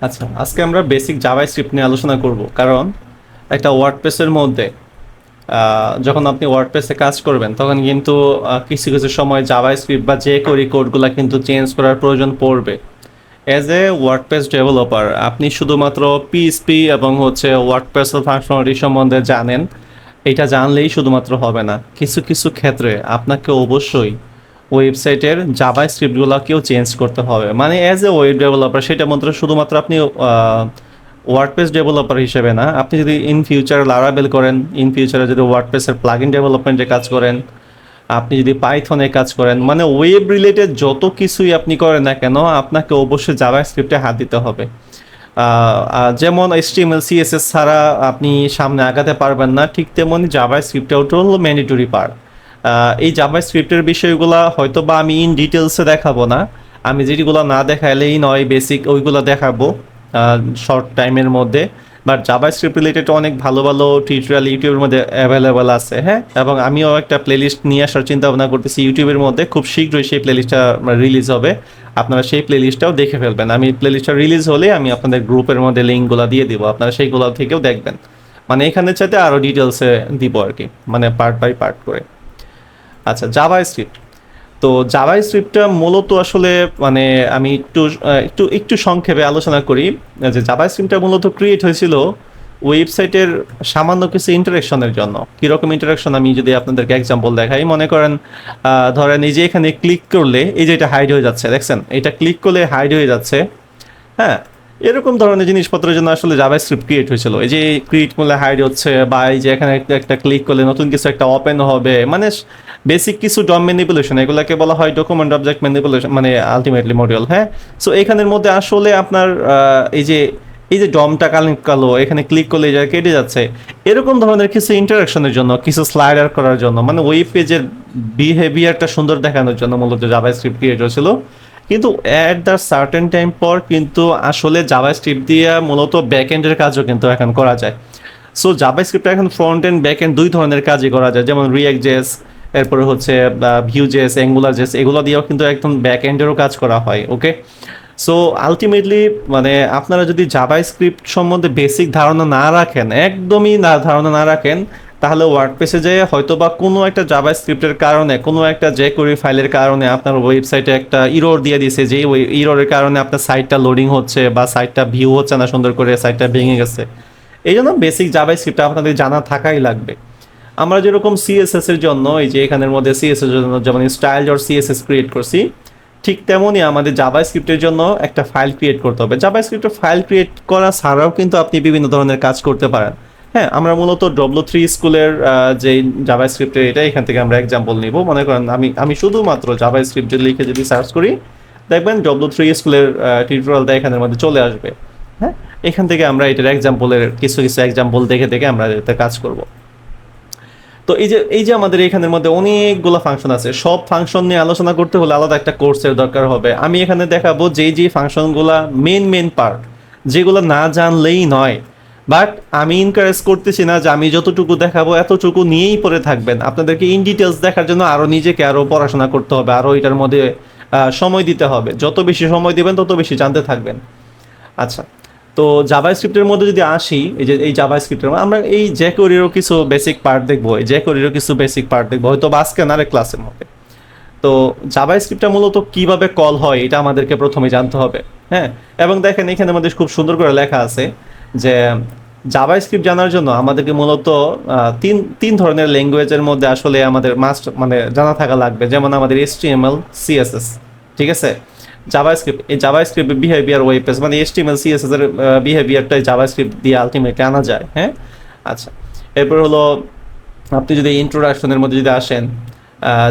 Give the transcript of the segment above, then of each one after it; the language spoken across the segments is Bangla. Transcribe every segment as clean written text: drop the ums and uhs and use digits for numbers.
আচ্ছা, আজকে আমরা বেসিক জাভাস্ক্রিপ্ট নিয়ে আলোচনা করব, কারণ একটা ওয়ার্ডপ্রেসের মধ্যে যখন আপনি ওয়ার্ডপ্রেসে কাজ করবেন তখন কিন্তু কিছু কিছু সময় জাভাস্ক্রিপ্ট বা যে কোরি কোডগুলো কিন্তু চেঞ্জ করার প্রয়োজন পড়বে। অ্যাজ এ ওয়ার্ডপ্রেস ডেভেলপার আপনি শুধুমাত্র পিএইচপি এবং ওয়ার্ডপ্রেসের ফাংশনালিটি সম্বন্ধে জানেন, এটা জানলেই শুধুমাত্র হবে না। কিছু কিছু ক্ষেত্রে আপনাকে অবশ্যই ওয়েবসাইটের জাভাস্ক্রিপ্টগুলোকেও চেঞ্জ করতে হবে, মানে অ্যাজ এ ওয়েব ডেভেলপার। সেটা মাত্র শুধুমাত্র আপনি ওয়ার্ডপ্রেস ডেভেলপার হিসেবে না, আপনি যদি ইন ফিউচার লারাবেল করেন, ইন ফিউচারে যদি ওয়ার্ডপ্রেসের প্লাগইন ডেভেলপমেন্টে কাজ করেন, আপনি যদি পাইথনে কাজ করেন, মানে ওয়েব রিলেটেড যত কিছুই আপনি করেন না কেন, আপনাকে অবশ্যই জাভাস্ক্রিপ্টে হাত দিতে হবে। যেমন এইচটিএমএল সিএসএস ছাড়া আপনি সামনে আগাতে পারবেন না, ঠিক তেমনি জাভাস্ক্রিপ্টটাও হলো ম্যান্ডেটরি পার্ট। এই জাভাস্ক্রিপ্টের বিষয়গুলো হয়তো বা আমি ইন ডিটেলসে দেখাবো না, আমি যেগুলো না দেখাইলেই নয়, বেসিক ওইগুলো দেখাবো শর্ট টাইমের মধ্যে। বাট জাভাস্ক্রিপ্ট রিলেটেড অনেক ভালো ভালো টিউটোরিয়াল ইউটিউবের মধ্যে অ্যাভেলেবেল আছে, হ্যাঁ। এবং আমিও একটা প্লেলিস্ট নিয়ে আসার চিন্তা ভাবনা করতেছি ইউটিউবের মধ্যে, খুব শীঘ্রই সেই প্লেলিস্টটা রিলিজ হবে। আপনারা সেই প্লেলিস্টটাও দেখে ফেলবেন। আমি প্লেলিস্টটা রিলিজ হলে আমি আপনাদের গ্রুপের মধ্যে লিঙ্কগুলো দিয়ে দিব, আপনারা সেইগুলো থেকেও দেখবেন। মানে এখানে চাইতে আরও ডিটেলসে দিব আর কি, মানে পার্ট বাই পার্ট করে। আচ্ছা, জাভাস্ক্রিপ্ট। তো জাভাস্ক্রিপ্টটা মূলত আসলে মানে আমি একটু একটু একটু সংক্ষেপে আলোচনা করি। যে জাভাস্ক্রিপ্টটা মূলত ক্রিয়েট হয়েছিল ওয়েবসাইটের সামান্য কিছু ইন্টারাকশনের জন্য। কীরকম ইন্টারাকশন, আমি যদি আপনাদেরকে এক্সাম্পল দেখাই, মনে করেন ধরেন এই যে এখানে ক্লিক করলে এই যে এটা হাইড হয়ে যাচ্ছে, দেখছেন এটা ক্লিক করলে হাইড হয়ে যাচ্ছে, হ্যাঁ। এরকম ধরনের জিনিসপত্রের জন্য আসলে জাভাস্ক্রিপ্ট ক্রিয়েট হয়েছিল। এই যে ক্রিয়েট করলে হাইড হচ্ছে, বা এই যে এখানে একটা ক্লিক করলে নতুন কিছু একটা ওপেন হবে, মানে বেসিক কিছু ডম ম্যানিপুলেশন, এগুলোকে বলা হয় ডকুমেন্ট অবজেক্ট ম্যানিপুলেশন, মানে আলটিমেটলি মডিউল, হ্যাঁ। সো এখানের মধ্যে আসলে আপনার এই যে ডমটা কালো, এখানে ক্লিক করলে যা কেটে যাচ্ছে, এরকম ধরনের কিছু ইন্টারাকশনের জন্য, কিছু স্লাইডার করার জন্য, মানে ওয়েব পেজের বিহেভিয়ারটা সুন্দর দেখানোর জন্য মূলত জাভাস্ক্রিপ্ট ক্রিয়েট হয়েছিল। কিন্তু অ্যাট দ্য সার্টেন টাইম পর কিন্তু আসলে জাভাস্ক্রিপ্ট দিয়ে মূলত ব্যাকএন্ডের কাজও কিন্তু এখন করা যায়। সো জাভাস্ক্রিপ্ট এখন ফ্রন্ট এন্ড ব্যাক এন্ড দুই ধরনের কাজই করা যায়, যেমন রিঅ্যাক্ট জেএস, এরপরে ভিউ জেএস, অ্যাঙ্গুলার জেএস, এগুলো দিয়েও কিন্তু একদম ব্যাক এন্ডেরও কাজ করা হয়, ওকে। সো আলটিমেটলি মানে আপনারা যদি জাভাস্ক্রিপ্ট সম্বন্ধে বেসিক ধারণা না রাখেন, একদমই ধারণা না রাখেন, তাহলে ওয়ার্ডপ্রেসে যেয়ে হয়তো বা কোনো একটা জাভাস্ক্রিপ্টের কারণে, কোনো একটা jQuery ফাইলের কারণে আপনার ওয়েবসাইটে একটা ইরর দিয়ে দিয়েছে, যে ওই ইররের কারণে আপনার সাইটটা লোডিং হচ্ছে বা সাইটটা ভিউ হচ্ছে না সুন্দর করে, সাইটটা ভেঙে গেছে। এই জন্য বেসিক জাভাস্ক্রিপ্ট আপনাদের জানা থাকাই লাগবে। আমরা যেরকম সিএসএস এর জন্য, এই যে এখানের মধ্যে সিএসএস এর জন্য যেমন স্টাইল ডট সিএসএস ক্রিয়েট করছি, ঠিক তেমনই আমাদের জাভাস্ক্রিপ্টের জন্য একটা ফাইল ক্রিয়েট করতে হবে। জাভাস্ক্রিপ্টের ফাইল ক্রিয়েট করা ছাড়াও কিন্তু আপনি বিভিন্ন ধরনের কাজ করতে পারেন, হ্যাঁ। আমরা মূলত W3 স্কুলের যে জাভাস্ক্রিপ্টের, এটা এখান থেকে আমরা এক্সাম্পল নিব। মনে করেন আমি শুধুমাত্র জাভাস্ক্রিপ্ট লিখে যদি সার্চ করি, দেখবেন W3 স্কুলের টিউটোরিয়ালটা এখানের মধ্যে চলে আসবে, হ্যাঁ। এখান থেকে আমরা এটার এক্সাম্পলের কিছু কিছু এক্সাম্পল দেখে দেখে আমরা এতে কাজ করব। তো এই যে আমাদের এখানের মধ্যে অনেকগুলো ফাংশন আছে, সব ফাংশন নিয়ে আলোচনা করতে হলে আলাদা একটা কোর্সের দরকার হবে। আমি এখানে দেখাবো যে ফাংশনগুলা মেন পার্ট, যেগুলো না জানলেই নয়। বাট আমি এনকারেজ করতেছি না যে আমি যতটুকু দেখাবো এতটুকু নিয়েই পড়ে থাকবেন। আপনাদেরকে ইন ডিটেলস দেখার জন্য আরও নিজেকে আরও পড়াশোনা করতে হবে, আরও এটার মধ্যে সময় দিতে হবে। যত বেশি সময় দিবেন তত বেশি জানতে থাকবেন। আচ্ছা, তো জাভাস্ক্রিপ্টের মধ্যে যদি আসি, এই জাভাস্ক্রিপ্টের আমরা এই jQueryরও কিছু বেসিক পার্ট দেখবো, হয়তো বা আজকে না ক্লাসের মধ্যে। তো জাভাস্ক্রিপ্টটা মূলত কিভাবে কল হয় এটা আমাদেরকে প্রথমে জানতে হবে, হ্যাঁ। এবং দেখেন এখানে আমাদের খুব সুন্দর করে লেখা আছে যে জাভাস্ক্রিপ্ট জানার জন্য আমাদেরকে মূলত তিন ধরনের ল্যাঙ্গুয়েজের মধ্যে আসলে আমাদের মাস্ট মানে জানা থাকা লাগবে। যেমন আমাদের HTML, CSS, ঠিক আছে। জাভাস্ক্রিপ্ট বিহেভিয়ার ওয়েব পেজ, মানে HTML CSS এর বিহেভিয়ারটাই জাভাস্ক্রিপ্ট দিয়ে আলটিমেটলি আনা যায়, হ্যাঁ। আচ্ছা, এরপর হলো আপনি যদি ইন্ট্রোডাকশনের মধ্যে যদি আসেন,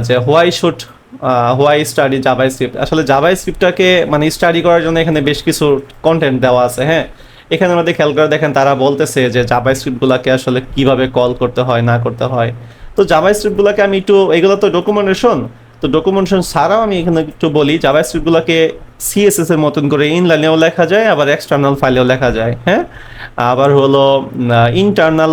যে হোয়াই স্টাডি জাভাস্ক্রিপ্ট। আসলে জাভাস্ক্রিপ্টটাকে মানে স্টাডি করার জন্য এখানে বেশ কিছু কন্টেন্ট দেওয়া আছে, হ্যাঁ। এখানে আমাদের খেয়াল করে দেখেন, তারা বলতেছে যে জাভাস্ক্রিপ্টগুলোকে আসলে কিভাবে কল করতে হয় না করতে হয়। তো জাভাস্ক্রিপ্টগুলোকে আমি একটু, এগুলো তো ডকুমেন্টেশন, তো ডকুমেন্টেশন ছাড়াও আমি এখানে একটু বলি, জাভাস্ক্রিপ্টগুলোকে সিএসএস এর মতন করে ইনলাইনেও লেখা যায়, আবার এক্সটার্নাল ফাইলেও লেখা যায়, হ্যাঁ। আবার হলো ইন্টারনাল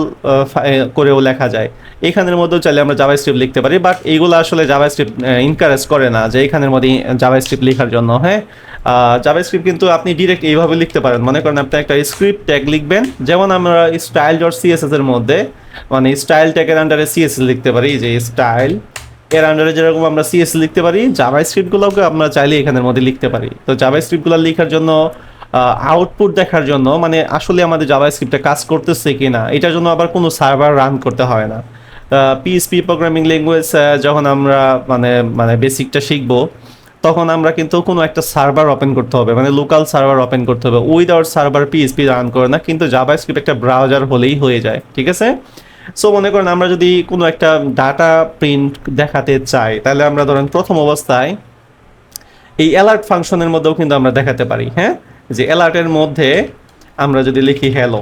করেও লেখা যায়। এখানের মধ্যেও চাইলে আমরা জাভাস্ক্রিপ্ট লিখতে পারি, বাট এইগুলো আসলে জাভাস্ক্রিপ্ট এনকারেজ করে না যে এখানের মধ্যে জাভাস্ক্রিপ্ট লেখার জন্য, হ্যাঁ। জাভাস্ক্রিপ্ট কিন্তু আপনি ডিরেক্ট এইভাবে লিখতে পারেন। মনে করেন আপনি একটা স্ক্রিপ্ট ট্যাগ লিখবেন, যেমন আমরা স্টাইল ডট সিএসএস এর মধ্যে মানে স্টাইল ট্যাগের আন্ডারে সিএসএস লিখতে পারি, যে স্টাইল এর আন্ডারে যেরকম আমরা সিএসএস লিখতে পারি, জাভাস্ক্রিপ্টগুলোকে আমরা চাইলে এখানের মধ্যে লিখতে পারি। তো জাভাস্ক্রিপ্টগুলো লেখার জন্য আউটপুট দেখার জন্য, মানে আসলে আমাদের জাভাস্ক্রিপ্টে কাজ করতেছে কিনা, এটার জন্য আবার কোনো সার্ভার রান করতে হয় না। পিএইচপি প্রোগ্রামিং ল্যাঙ্গুয়েজ যখন আমরা মানে মানে বেসিকটা শিখবো, তখন আমরা কিন্তু কোনো একটা সার্ভার ওপেন করতে হবে, মানে লোকাল সার্ভার ওপেন করতে হবে। উইদাউট সার্ভার পিএইচপি রান করে না, কিন্তু জাভাস্ক্রিপ্ট একটা ব্রাউজার হলেই হয়ে যায়, ঠিক আছে। সো মনে করেন আমরা যদি কোনো একটা ডাটা প্রিন্ট দেখাতে চাই, তাহলে আমরা ধরেন প্রথম অবস্থায় এই অ্যালার্ট ফাংশনের মধ্যেও কিন্তু আমরা দেখাতে পারি, হ্যাঁ। যে অ্যালার্টের মধ্যে আমরা যদি লিখি হ্যালো,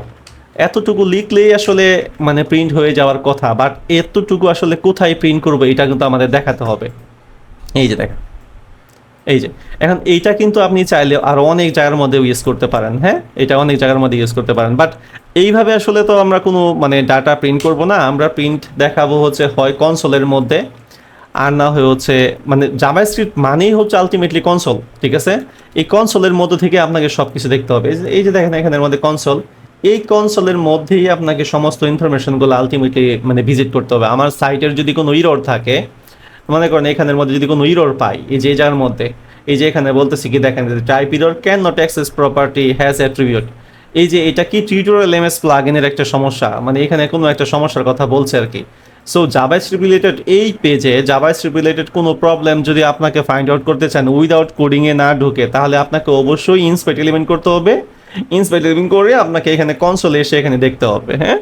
এতটুকু লিখলেই আসলে মানে প্রিন্ট হয়ে যাওয়ার কথা, বাট এতটুকু আসলে কোথায় প্রিন্ট করবো এটা কিন্তু আমাদের দেখাতে হবে। এই যে দেখেন, এই যে এখন এইটা কিন্তু আপনি চাইলে আরো অনেক জায়গার মধ্যে ইউজ করতে পারেন, হ্যাঁ। এটা অনেক জায়গার মধ্যে ইউজ করতে পারেন, বাট এইভাবে আসলে তো আমরা কোনো মানে ডাটা প্রিন্ট করব না। আমরা প্রিন্ট দেখাবো হচ্ছে হয় কনসোলের মধ্যে, আর না হয়ে হচ্ছে মানে জাভাস্ক্রিপ্ট মানেই হচ্ছে আলটিমেটলি কনসোল, ঠিক আছে। এই কনসোলের মধ্যে থেকে আপনাকে সব কিছু দেখতে হবে। এই যে দেখেন এখানের মধ্যে কনসোল, এই কনসোলের মধ্যেই আপনাকে সমস্ত ইনফরমেশনগুলো আলটিমেটলি মানে ভিজিট করতে হবে। আমার সাইটের যদি কোনো ইরর থাকে, মনে করেন এখানের মধ্যে যদি কোনো ইরর পাই, এই যে যার মধ্যে এই যে এখানে বলতেছি কি দেখেন, type error can not access property has attribute. এই যে এটা কি টিউটোরিয়াল এমএস প্লাগইনের একটা সমস্যা, মানে এখানে কোনো একটা সমস্যার কথা বলছে আর কি। সো জাভাস্ক্রিপ্ট রিলেটেড এই পেজে জাভাস্ক্রিপ্ট রিলেটেড কোনো প্রবলেম যদি আপনাকে ফাইন্ড আউট করতে চান উইদাউট কোডিংয়ে না ঢুকে, তাহলে আপনাকে অবশ্যই ইনস্পেক্ট এলিমেন্ট করতে হবে। ইনস্পেক্ট এলিমেন্ট করে আপনাকে এখানে কনসোলে এসে এখানে দেখতে হবে, হ্যাঁ।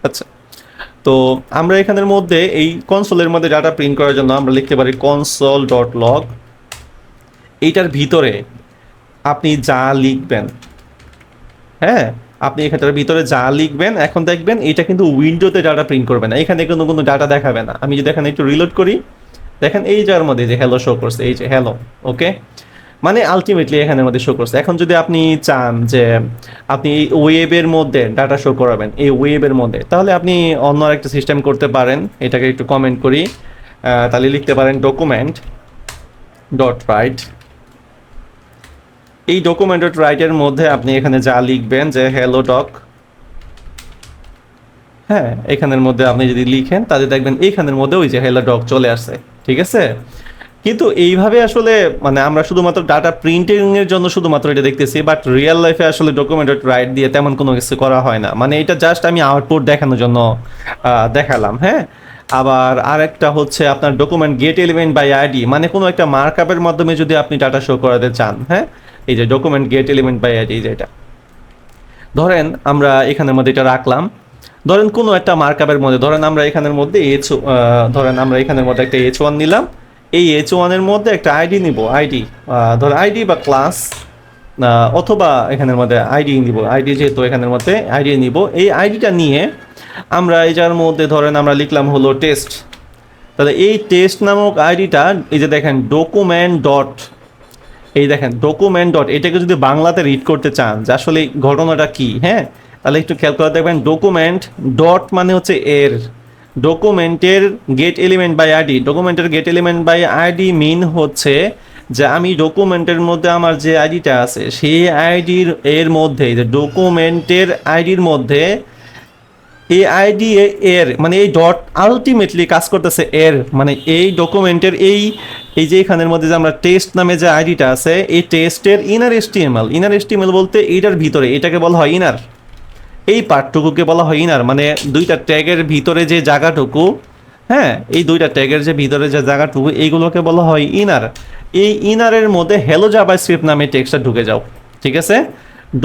আচ্ছা, তো আমরা এখানের মধ্যে এই কনসোলের মধ্যে ডাটা প্রিন্ট করার জন্য আমরা লিখতে পারি কনসোল ডট লগ। এইটার ভিতরে আপনি যা লিখবেন, হ্যাঁ, আপনি এখানটার ভিতরে যা লিখবেন, এখন দেখবেন এটা কিন্তু উইন্ডোতে ডাটা প্রিন্ট করবে না, এখানে কিন্তু কোনো ডাটা দেখাবে না। আমি যদি এখানে একটু রিলোড করি, দেখেন এই যার মধ্যে যে হ্যালো শো করছে, এই যে হ্যালো, ওকে, মানে আলটিমেটলি এখানের মধ্যে শো করছে। এখন যদি আপনি চান যে আপনি এই ওয়েবের মধ্যে ডাটা শো করাবেন, এই ওয়েবের মধ্যে, তাহলে আপনি অন্য একটা সিস্টেম করতে পারেন। এটাকে একটু কমেন্ট করি, তাহলে লিখতে পারেন ডকুমেন্ট ডট রাইট। এই ডকুমেন্ট ডট রাইটের মধ্যে আপনি এখানে যা লিখবেন যে হ্যালো ডক, হ্যাঁ, এখানের মধ্যে আপনি যদি লিখেন তাহলে দেখবেন এইখানের মধ্যে ওই যে হ্যালো ডক চলে আসছে, ঠিক আছে। কিন্তু এইভাবে আসলে মানে আমরা শুধুমাত্র ডাটা প্রিন্টিং এর জন্য শুধুমাত্র এটা দেখতেছি, বাট রিয়েল লাইফে আসলে ডকুমেন্ট ডট রাইট দিয়ে তেমন কোনো কিছু করা হয় না। মানে এটা জাস্ট আমি আউটপুট দেখানোর জন্য দেখালাম, হ্যাঁ। আবার আরেকটা হচ্ছে আপনার document get element by ID, মানে কোনো একটা মার্কআপের মাধ্যমে যদি আপনি ডাটা শো করাতে চান, হ্যাঁ। এই যে document get element by ID, যেটা ধরেন আমরা এখানের মধ্যে এটা রাখলাম। ধরেন কোনো একটা মার্কআপের মধ্যে, ধরেন আমরা এখানের মধ্যে ধরেন আমরা এখানের মধ্যে একটা H1 নিলাম। এই H1 এর মধ্যে একটা আইডি নিব, আইডি ধর আইডি বা ক্লাস, অথবা এখানের মধ্যে আইডি নিব, আইডি যেহেতু এখানের মধ্যে আইডি নিব। এই আইডিটা নিয়ে আমরা এই যার মধ্যে ধরেন আমরা লিখলাম হলো টেস্ট। তাহলে এই টেস্ট নামক আইডিটা এই যে দেখেন ডকুমেন্ট ডট, এই দেখেন ডকুমেন্ট ডট, এটাকে যদি বাংলাতে রিড করতে চান যে আসলে ঘটনাটা কি, হ্যাঁ, তাহলে একটু খেয়াল করে দেখবেন ডকুমেন্ট ডট মানে হচ্ছে এর ডকুমেন্টের গেট এলিমেন্ট বাই আইডি। ডকুমেন্টের গেট এলিমেন্ট বাই আইডি মিন হচ্ছে যে আমি ডকুমেন্টের মধ্যে আমার যে আইডিটা আছে সেই আইডির এর মধ্যে, যে ডকুমেন্টের আইডির মধ্যে এই আইডি এর মানে এই ডট আলটিমেটলি কাজ করতেছে এর, মানে এই ডকুমেন্টের এই এই যে এখানের মধ্যে যে আমরা টেস্ট নামে যে আইডিটা আছে, এই টেস্টের ইনার এসটিএমএল, ইনার এসটিএমএল বলতে এইটার ভিতরে, এটাকে বলা হয় ইনার, এই পার্টটুকুকে বলা হয় ইনার, মানে দুইটা ট্যাগের ভিতরে যে জায়গাটুকু, হ্যাঁ, এই দুইটা ট্যাগের যে ভিতরে যে জায়গাটুকু এইগুলোকে বলা হয় ইনার। এই ইনারের মধ্যে হ্যালো জাভাস্ক্রিপ্ট নামে টেক্সটটা ঢুকে যাও, ঠিক আছে।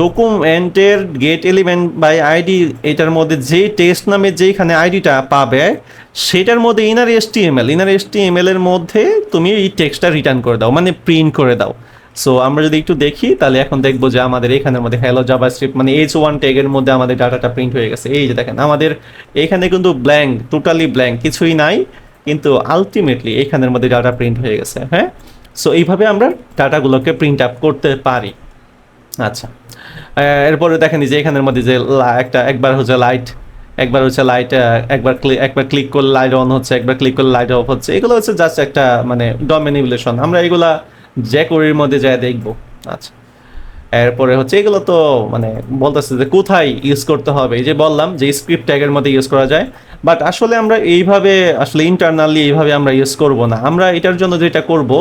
ডকুমেন্টের গেট এলিমেন্ট বাই আইডি, এটার মধ্যে যে টেস্ট নামে যেখানে আইডিটা পাবে সেটার মধ্যে ইনার এসটিএমএল এর মধ্যে তুমি এই টেক্সটটা রিটার্ন করে দাও, মানে প্রিন্ট করে দাও। সো আমরা যদি একটু দেখি তাহলে এখন দেখবো যে আমাদের এখানের মধ্যে হ্যালো জাভাস্ক্রিপ্ট মানে H1 ট্যাগের মধ্যে আমাদের ডাটাটা প্রিন্ট হয়ে গেছে। এই যে দেখেন আমাদের এখানে কিন্তু ব্ল্যাঙ্ক, টোটালি ব্ল্যাঙ্ক, কিছুই নাই। কিন্তু আলটিমেটলি এখানের মধ্যে ডাটা প্রিন্ট হয়ে গেছে। হ্যাঁ, সো এইভাবে আমরা ডাটাগুলোকে প্রিন্ট আপ করতে পারি। আচ্ছা, এরপরে দেখেন যে এখানের মধ্যে যে একবার হচ্ছে লাইট, একবার ক্লিক করলে লাইট অন হচ্ছে, একবার ক্লিক করলে লাইট অফ হচ্ছে। এগুলো হচ্ছে জাস্ট একটা মানে ডম ম্যানিপুলেশন, আমরা এগুলা jQuery-র মধ্যে যায় দেখবো। আচ্ছা, এরপরে হচ্ছে এগুলো তো মানে বলতেছে যে কোথায় ইউজ করতে হবে, এই যে বললাম যে স্ক্রিপ্ট ট্যাগের মধ্যে ইউজ করা যায়, বাট আসলে আমরা এইভাবে আসলে ইন্টারনালি এইভাবে আমরা ইউজ করব না। আমরা এটার জন্য যেটা করব,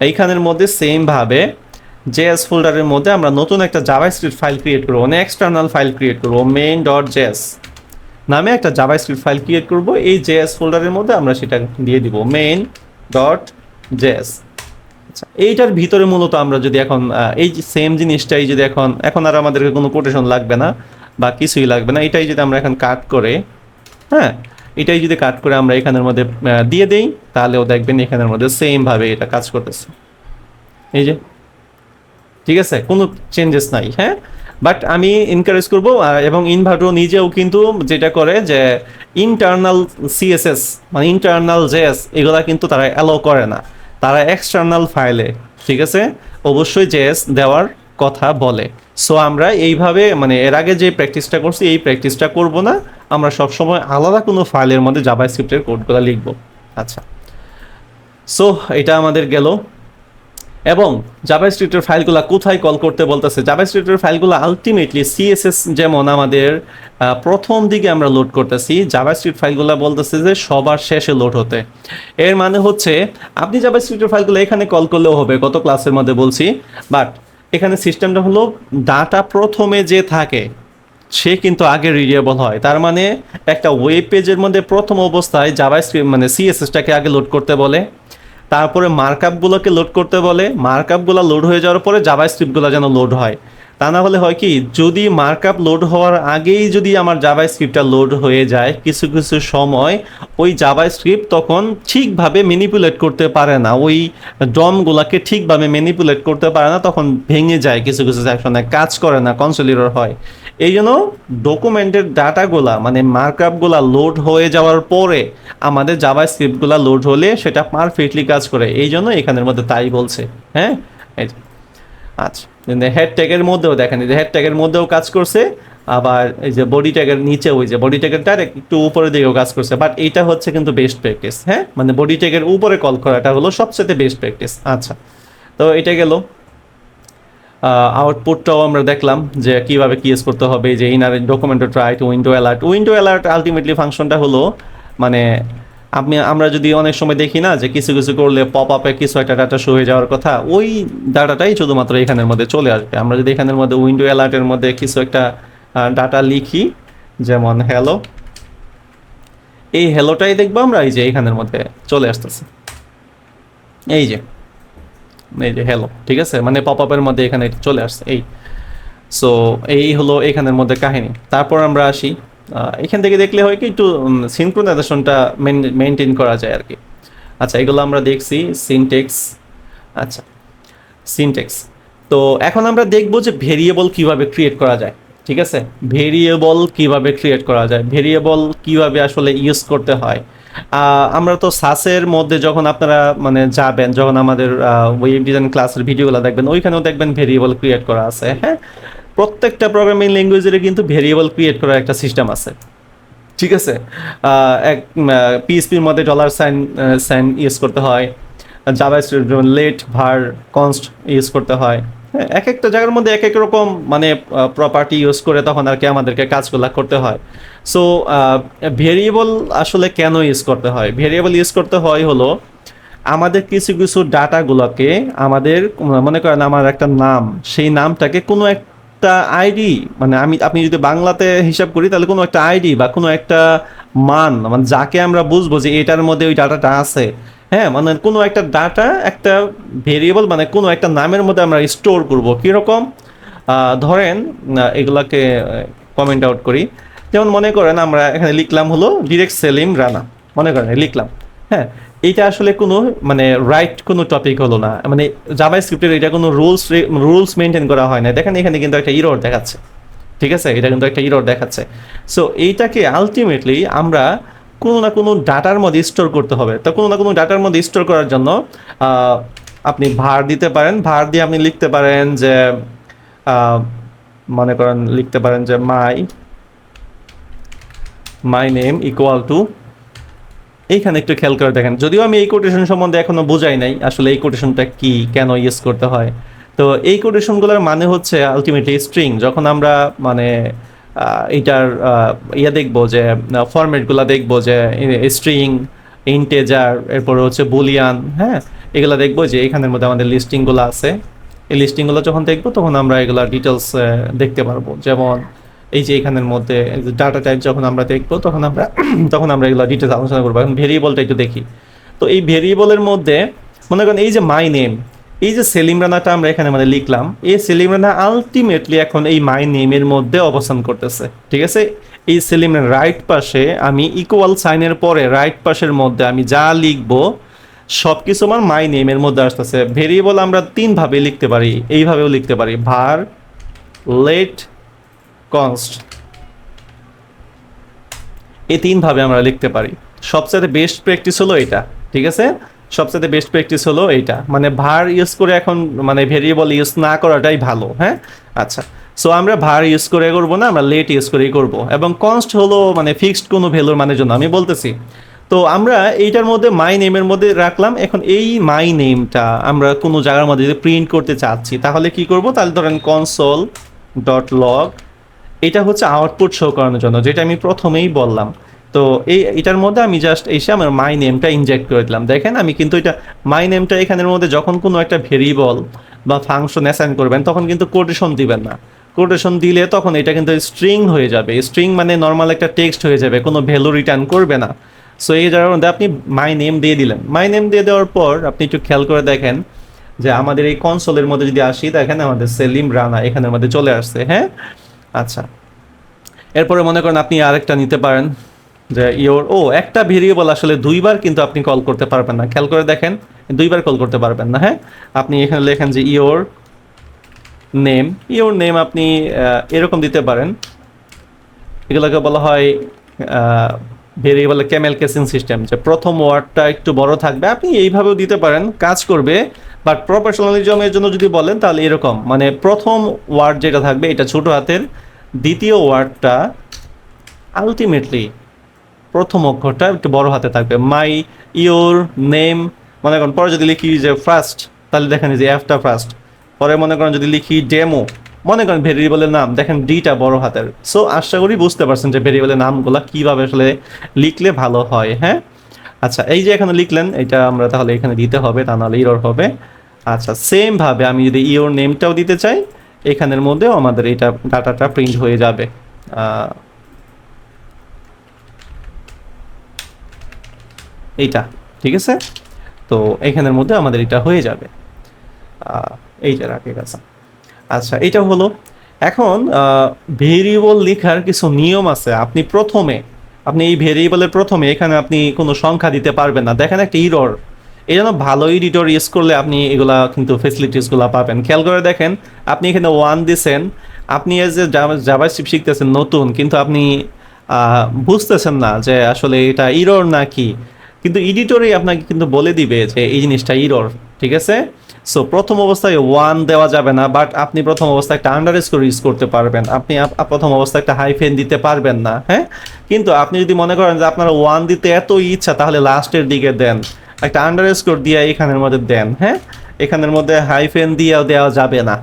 এইখানের মধ্যে সেম ভাবে জেএস ফোল্ডারের মধ্যে আমরা নতুন একটা জাভাস্ক্রিপ্ট ফাইল ক্রিয়েট করব, মানে এক্সটার্নাল ফাইল ক্রিয়েট করব, main.js নামে একটা জাভাস্ক্রিপ্ট ফাইল ক্রিয়েট করব। এই জেএস ফোল্ডারের মধ্যে আমরা সেটা দিয়ে দিব main.js। আচ্ছা, এইটার ভিতরে মূলত আমরা যদি এখন এই যে সেম জিনিসটাই যদি এখন আর আমাদেরকে কোনো কোটেশন লাগবে না বা কিছুই লাগবে না, এটাই যদি আমরা এখন কাট করে, হ্যাঁ, এটাই যদি কাট করে আমরা এখানের মধ্যে দিয়ে দেই, তাহলেও দেখবেন এখানের মধ্যে সেম ভাবে এটা কাজ করতেছে। এই যে, ঠিক আছে, কোনো চেঞ্জেস নাই। হ্যাঁ, বাট আমি এনকারেজ করবো, এবং ইনভার্টো নিজেও কিন্তু যেটা করে যে ইন্টারনাল সিএসএস মানে ইন্টারনাল জেএস এগুলা কিন্তু তারা অ্যালাউ করে না, তারা এক্সটার্নাল ফাইলে, ঠিক আছে, অবশ্যই জেএস দেওয়ার কথা বলে। সো আমরা এইভাবে মানে এর আগে যে প্র্যাকটিসটা করছি এই প্র্যাকটিসটা করব না, আমরা সবসময় আলাদা কোনো ফাইলের মধ্যে জাভাস্ক্রিপ্টের কোডগুলো লিখব। আচ্ছা, সো এটা আমাদের গেল। এবং জাভাস্ক্রিপ্টের ফাইলগুলো কোথায় কল করতে বলতেছে, জাভাস্ক্রিপ্টের ফাইলগুলো আলটিমেটলি সিএসএস যেমন আমাদের প্রথম দিকে আমরা লোড করতেছি, জাভাস্ক্রিপ্ট ফাইলগুলো বলতেছে যে সবার শেষে লোড হতে। এর মানে হচ্ছে আপনি জাভাস্ক্রিপ্টের ফাইলগুলো এখানে কল করলেও হবে, গত ক্লাসের মধ্যে বলছি, বাট এখানে সিস্টেমটা হলো ডাটা প্রথমে যে থাকে সে কিন্তু আগে রিডেবল হয়। তার মানে একটা ওয়েব পেজের মধ্যে প্রথম অবস্থায় জাভাস্ক্রিপ্ট মানে সিএসএসটাকে আগে লোড করতে বলে, তারপরে মার্কআপগুলোকে লোড করতে বলে, মার্কআপগুলো লোড হয়ে যাওয়ার পরে জাভাস্ক্রিপ্টগুলো যেন লোড হয়। তা না হলে হয় কি, যদি মার্কআপ লোড হওয়ার আগেই যদি আমার জাভাস্ক্রিপ্টটা লোড হয়ে যায়, কিছু কিছু সময় ওই জাভাস্ক্রিপ্ট তখন ঠিকভাবে ম্যানিপুলেট করতে পারে না, ওই ডমগুলোকে ঠিকভাবে ম্যানিপুলেট করতে পারে না, তখন ভেঙে যায়, কিছু কিছু সেকশনে কাজ করে না, কনসোল এরর হয়। এই জন্য ডকুমেন্টের ডাটাগুলা মানে মার্কআপগুলা লোড হয়ে যাওয়ার পরে আমাদের জাভাস্ক্রিপ্টগুলা লোড হলে সেটা পারফেক্টলি কাজ করে, এই জন্য এখানের মধ্যে তাই বলছে। হ্যাঁ, আচ্ছা, হেড ট্যাগের মধ্যেও দেখেন, এই যে হেড ট্যাগের মধ্যেও কাজ করছে, আবার এই যে বডি ট্যাগের নিচে ওই যে বডি ট্যাগের ডাইরেক্ট একটু উপরের দিকেও কাজ করছে, বাট এইটা হচ্ছে কিন্তু বেস্ট প্র্যাকটিস। হ্যাঁ, মানে বডি ট্যাগের উপরে কল করাটা হলো সবচেয়ে বেস্ট প্র্যাকটিস। আচ্ছা, তো এটা গেল। আউটপুটটাও আমরা দেখলাম যে কিভাবে কি ইউজ করতে হবে, যে inner document right, window alert ultimately ফাংশনটা হলো মানে আমরা যদি অনেক সময় দেখি না যে কিছু কিছু করলে পপ আপে কিছু একটা ডাটা শো হয়ে যাওয়ার কথা, ওই ডাটাটাই শুধুমাত্র এখানের মধ্যে চলে আসবে। আমরা যদি এখানের মধ্যে উইন্ডো অ্যালার্টের মধ্যে কিছু একটা ডাটা লিখি, যেমন হ্যালো, এই হ্যালোটাই দেখবো আমরা এই যে এখানের মধ্যে চলে আসতেছে, এই যে হ্যালো, ঠিক আছে, মানে পপ আপের মধ্যে এখানে চলে আসছে। এই সো এই হলো এখানের মধ্যে কাহিনী। তারপর আমরা আসি, এখান থেকে দেখলে হয় কি একটু সিনক্রোনাইজেশনটা মেনটেন করা যায় আর কি। আচ্ছা, এগুলো আমরা দেখছি সিনটেক্স। আচ্ছা, সিনটেক্স। তো এখন আমরা দেখবো যে ভেরিয়েবল কিভাবে ক্রিয়েট করা যায়। ঠিক আছে, ভেরিয়েবল কিভাবে ক্রিয়েট করা যায়, ভেরিয়েবল কিভাবে আসলে ইউজ করতে হয়। আমরা তো সাসের মধ্যে যখন আপনারা মানে যাবেন, যখন আমাদের ওয়েব ডিজাইন ক্লাসের ভিডিওগুলো দেখবেন, ওইখানেও দেখবেন ভেরিয়েবল ক্রিয়েট করা আছে। হ্যাঁ, প্রত্যেকটা প্রোগ্রামিং ল্যাঙ্গুয়েজের কিন্তু ভেরিয়েবল ক্রিয়েট করার একটা সিস্টেম আছে। ঠিক আছে, এক পিএইচপির মধ্যে $সাইন ইউজ করতে হয়, জাভাস্ক্রিপ্ট লেট ভার কনস্ট ইউজ করতে হয়। হ্যাঁ, এক একটা জায়গার মধ্যে এক এক রকম মানে প্রপার্টি ইউজ করে তখন আর কি আমাদেরকে কাজগুলো করতে হয়। সো ভেরিয়েবল আসলে কেন ইউজ করতে হয়, ভেরিয়েবল ইউজ করতে হয় হলো আমাদের কিছু কিছু ডাটাগুলোকে আমাদের মনে করেন আমার একটা নাম, সেই নামটাকে কোনো একটা আইডি মানে আপনি যদি বাংলাতে হিসাব করি তাহলে কোনো একটা আইডি বা কোনো একটা মান মানে যাকে আমরা বুঝবো যে এটার মধ্যে ওই ডাটাটা আছে। হ্যাঁ, মানে কোনো একটা ডাটা একটা ভেরিয়েবল মানে কোনো একটা নামের মধ্যে আমরা স্টোর করব। কীরকম ধরেন এগুলাকে কমেন্ট আউট করি, যেমন মনে করেন আমরা এখানে লিখলাম হলো ডিরেক্ট সেলিম রানা, মনে করেন লিখলাম। হ্যাঁ, এইটা আসলে কোনো মানে রাইট কোনো টপিক হলো না, মানে জাভাস্ক্রিপ্টের এটা কোনো রুলস মেনটেন করা হয় না। দেখেন এখানে কিন্তু একটা ইরর দেখাচ্ছে। ঠিক আছে, এটা কিন্তু একটা ইরর দেখাচ্ছে। সো এইটাকে আলটিমেটলি আমরা কোনো না কোনো ডাটার মধ্যে স্টোর করতে হবে। তো কোনো না কোনো ডাটার মধ্যে স্টোর করার জন্য আপনি var দিতে পারেন। var দিয়ে আপনি লিখতে পারেন যে মনে করেন লিখতে পারেন যে মাই নেম ইকুয়াল টু, এইখানে একটু খেয়াল করে দেখেন, যদিও আমি এই কোটেশন সম্বন্ধে এখনো বোঝাই নাই আসলে এই কোটেশনটা কি, কেন ইউজ করতে হয়। তো এই কোটেশনগুলোর মানে হচ্ছে আলটিমেটলি স্ট্রিং। যখন আমরা মানে এটার দেখবো যে ফরম্যাটগুলো দেখবো যে স্ট্রিং, ইন্টেজার, এরপরে হচ্ছে বুলিয়ান, হ্যাঁ, এগুলো দেখবো যে এখানের মধ্যে আমাদের লিস্টিংগুলো আছে। এই লিস্টিংগুলো যখন দেখবো তখন আমরা এগুলা ডিটেলস দেখতে পারবো। যেমন এই যে এখানের মধ্যে ডাটা টাইপ যখন আমরা দেখবো তখন আমরা এগুলো ডিটেলস আলোচনা করবো। এখন ভেরিয়েবলটা একটু দেখি। তো এই ভেরিয়েবলের মধ্যে মনে করেন এই যে মাই নেম, এই যে সেলিম রানাটা আমরা এখানে মানে লিখলাম, এই সেলিম রানা আলটিমেটলি এখন এই মাই নেমের মধ্যে অবস্থান করতেছে, ঠিক আছে। এই সেলিম রানার রাইট পাশে আমি ইকুয়াল সাইনের পরে রাইট পাশের মধ্যে আমি যা লিখবো সব কিছু আমার মাই নেমের মধ্যে আসতেছে। ভেরিয়েবল আমরা তিনভাবে লিখতে পারি, এইভাবেও লিখতে পারি, var, let, const, এই তিনভাবে আমরা লিখতে পারি। সবচেয়ে বেস্ট প্র্যাকটিস হলো এটা, ঠিক আছে। সবচেয়ে বেস্ট প্র্যাকটিস হলো এইটা, মানে var ইউজ করে এখন মানে ভেরিয়েবল ইউজ না করাটাই ভালো, হ্যাঁ। আচ্ছা, সো আমরা var ইউজ করে করবো না, আমরা let ইউজ করেই করবো। এবং const হলো মানে ফিক্সড কোনো ভ্যালুর মানের জন্য আমি বলতেছি। তো আমরা এইটার মধ্যে মাই নেমের মধ্যে রাখলাম। এখন এই মাই নেমটা আমরা কোনো জায়গার মধ্যে যদি প্রিন্ট করতে চাচ্ছি তাহলে কি করব, তাহলে ধরেন console.log, এটা হচ্ছে আউটপুট শো করানোর জন্য, যেটা আমি প্রথমেই বললাম। তো এটার মধ্যে আমি জাস্ট এসে আমার মাই নেমটা ইনজেক্ট করে দিলাম। দেখেন আমি কিন্তু এটা মাই নেমটা এখানের মধ্যে যখন কোনো একটা ভেরিয়েবল বা ফাংশন অ্যাসাইন করবেন তখন কিন্তু কোটেশন দিবেন না। কোটেশন দিলে তখন এটা কিন্তু স্ট্রিং হয়ে যাবে। স্ট্রিং মানে নর্মাল একটা টেক্সট হয়ে যাবে, কোনো ভ্যালু রিটার্ন করবে না। সো এই জায়গার মধ্যে আপনি মাই নেম দিয়ে দিলেন। মাই নেম দিয়ে দেওয়ার পর আপনি একটু খেয়াল করে দেখেন যে আমাদের এই কনসোলের মধ্যে যদি আসি, দেখেন আমাদের সেলিম রানা এখানের মধ্যে চলে আসছে, হ্যাঁ। আচ্ছা, এরপরে মনে করেন আপনি আরেকটা নিতে পারেন যে একটা ভেরিয়েবল আসলে দুইবার কিন্তু আপনি কল করতে পারবেন না। খেয়াল করে দেখেন, দুইবার কল করতে পারবেন না, হ্যাঁ। আপনি এখানে লেখেন যে নেম আপনি এরকম দিতে পারেন। এগুলোকে বলা হয় ভেরিয়েবলের ক্যামেল কেসিং সিস্টেম, যে প্রথম ওয়ার্ডটা একটু বড় থাকবে। আপনি এইভাবেও দিতে পারেন, কাজ করবে। বাট প্রফেশনালিজমের জন্য যদি বলেন তাহলে এরকম, মানে প্রথম ওয়ার্ড যেটা থাকবে এটা ছোট হাতের, দ্বিতীয় ওয়ার্ডটা আলটিমেটলি প্রথম অক্ষরটা একটু বড় হাতে থাকবে। নেম মনে করেন, পরে যদি লিখি যে ফার্স্ট, তাহলে দেখেন যে এফটা ফার্স্ট। পরে মনে করেন যদি লিখি ডেমো, মনে করেন ভেরিয়েবলের নাম, দেখেন ডিটা বড় হাতের। সো আশা করি বুঝতে পারছেন যে ভেরিয়েবলের নামগুলো কিভাবে আসলে লিখলে ভালো হয়, হ্যাঁ। আচ্ছা, এই যে এখানে লিখলেন এটা আমরা তাহলে এখানে দিতে হবে, তা নাহলে ইরর হবে। আচ্ছা, সেম ভাবে আমি যদি নেমটাও দিতে চাই, এখানের মধ্যেও আমাদের এটা ডাটাটা প্রিন্ট হয়ে যাবে। এইটা ঠিক আছে। তো এখানের মধ্যে আমাদের এটা হয়ে যাবে, এইটা রাখে গেছে। আচ্ছা, এটা হলো। এখন ভেরিয়েবল লেখার কিছু নিয়ম আছে। আপনি এই ভেরিয়েবলের প্রথমে এখানে আপনি কোনো সংখ্যা দিতে পারবেন না। দেখেন একটা ইরর, এই জন্য ভালো এডিটর ইউজ করলে আপনি এগুলা কিন্তু ফেসিলিটিসগুলো পাবেন। খেয়াল করে দেখেন, আপনি এখানে 1 দিছেন, আপনি এই যে জাভাস্ক্রিপ্ট শিখতেছেন নতুন, কিন্তু আপনি বুঝতেছেন না যে আসলে এটা ইরর না কি, কিন্তু এডিটরেই আপনাকে কিন্তু বলে দিবে যে এই জিনিসটা ইরর, ঠিক আছে। সো প্রথম অবস্থায় 1 দেওয়া যাবে না, বাট আপনি প্রথম অবস্থায় একটা আন্ডারস্কোর ইউজ করতে পারবেন। আপনি প্রথম অবস্থায় একটা হাইফেন দিতে পারবেন না, হ্যাঁ। কিন্তু আপনি যদি মনে করেন যে আপনার 1 দিতে এত ইচ্ছা, তাহলে লাস্টের দিকে দেন, একটা আন্ডারস্কোর দিয়ে এখানের মধ্যে দেন, হ্যাঁ। এখানের মধ্যে হাইফেন দিয়েও দেওয়া যাবে না,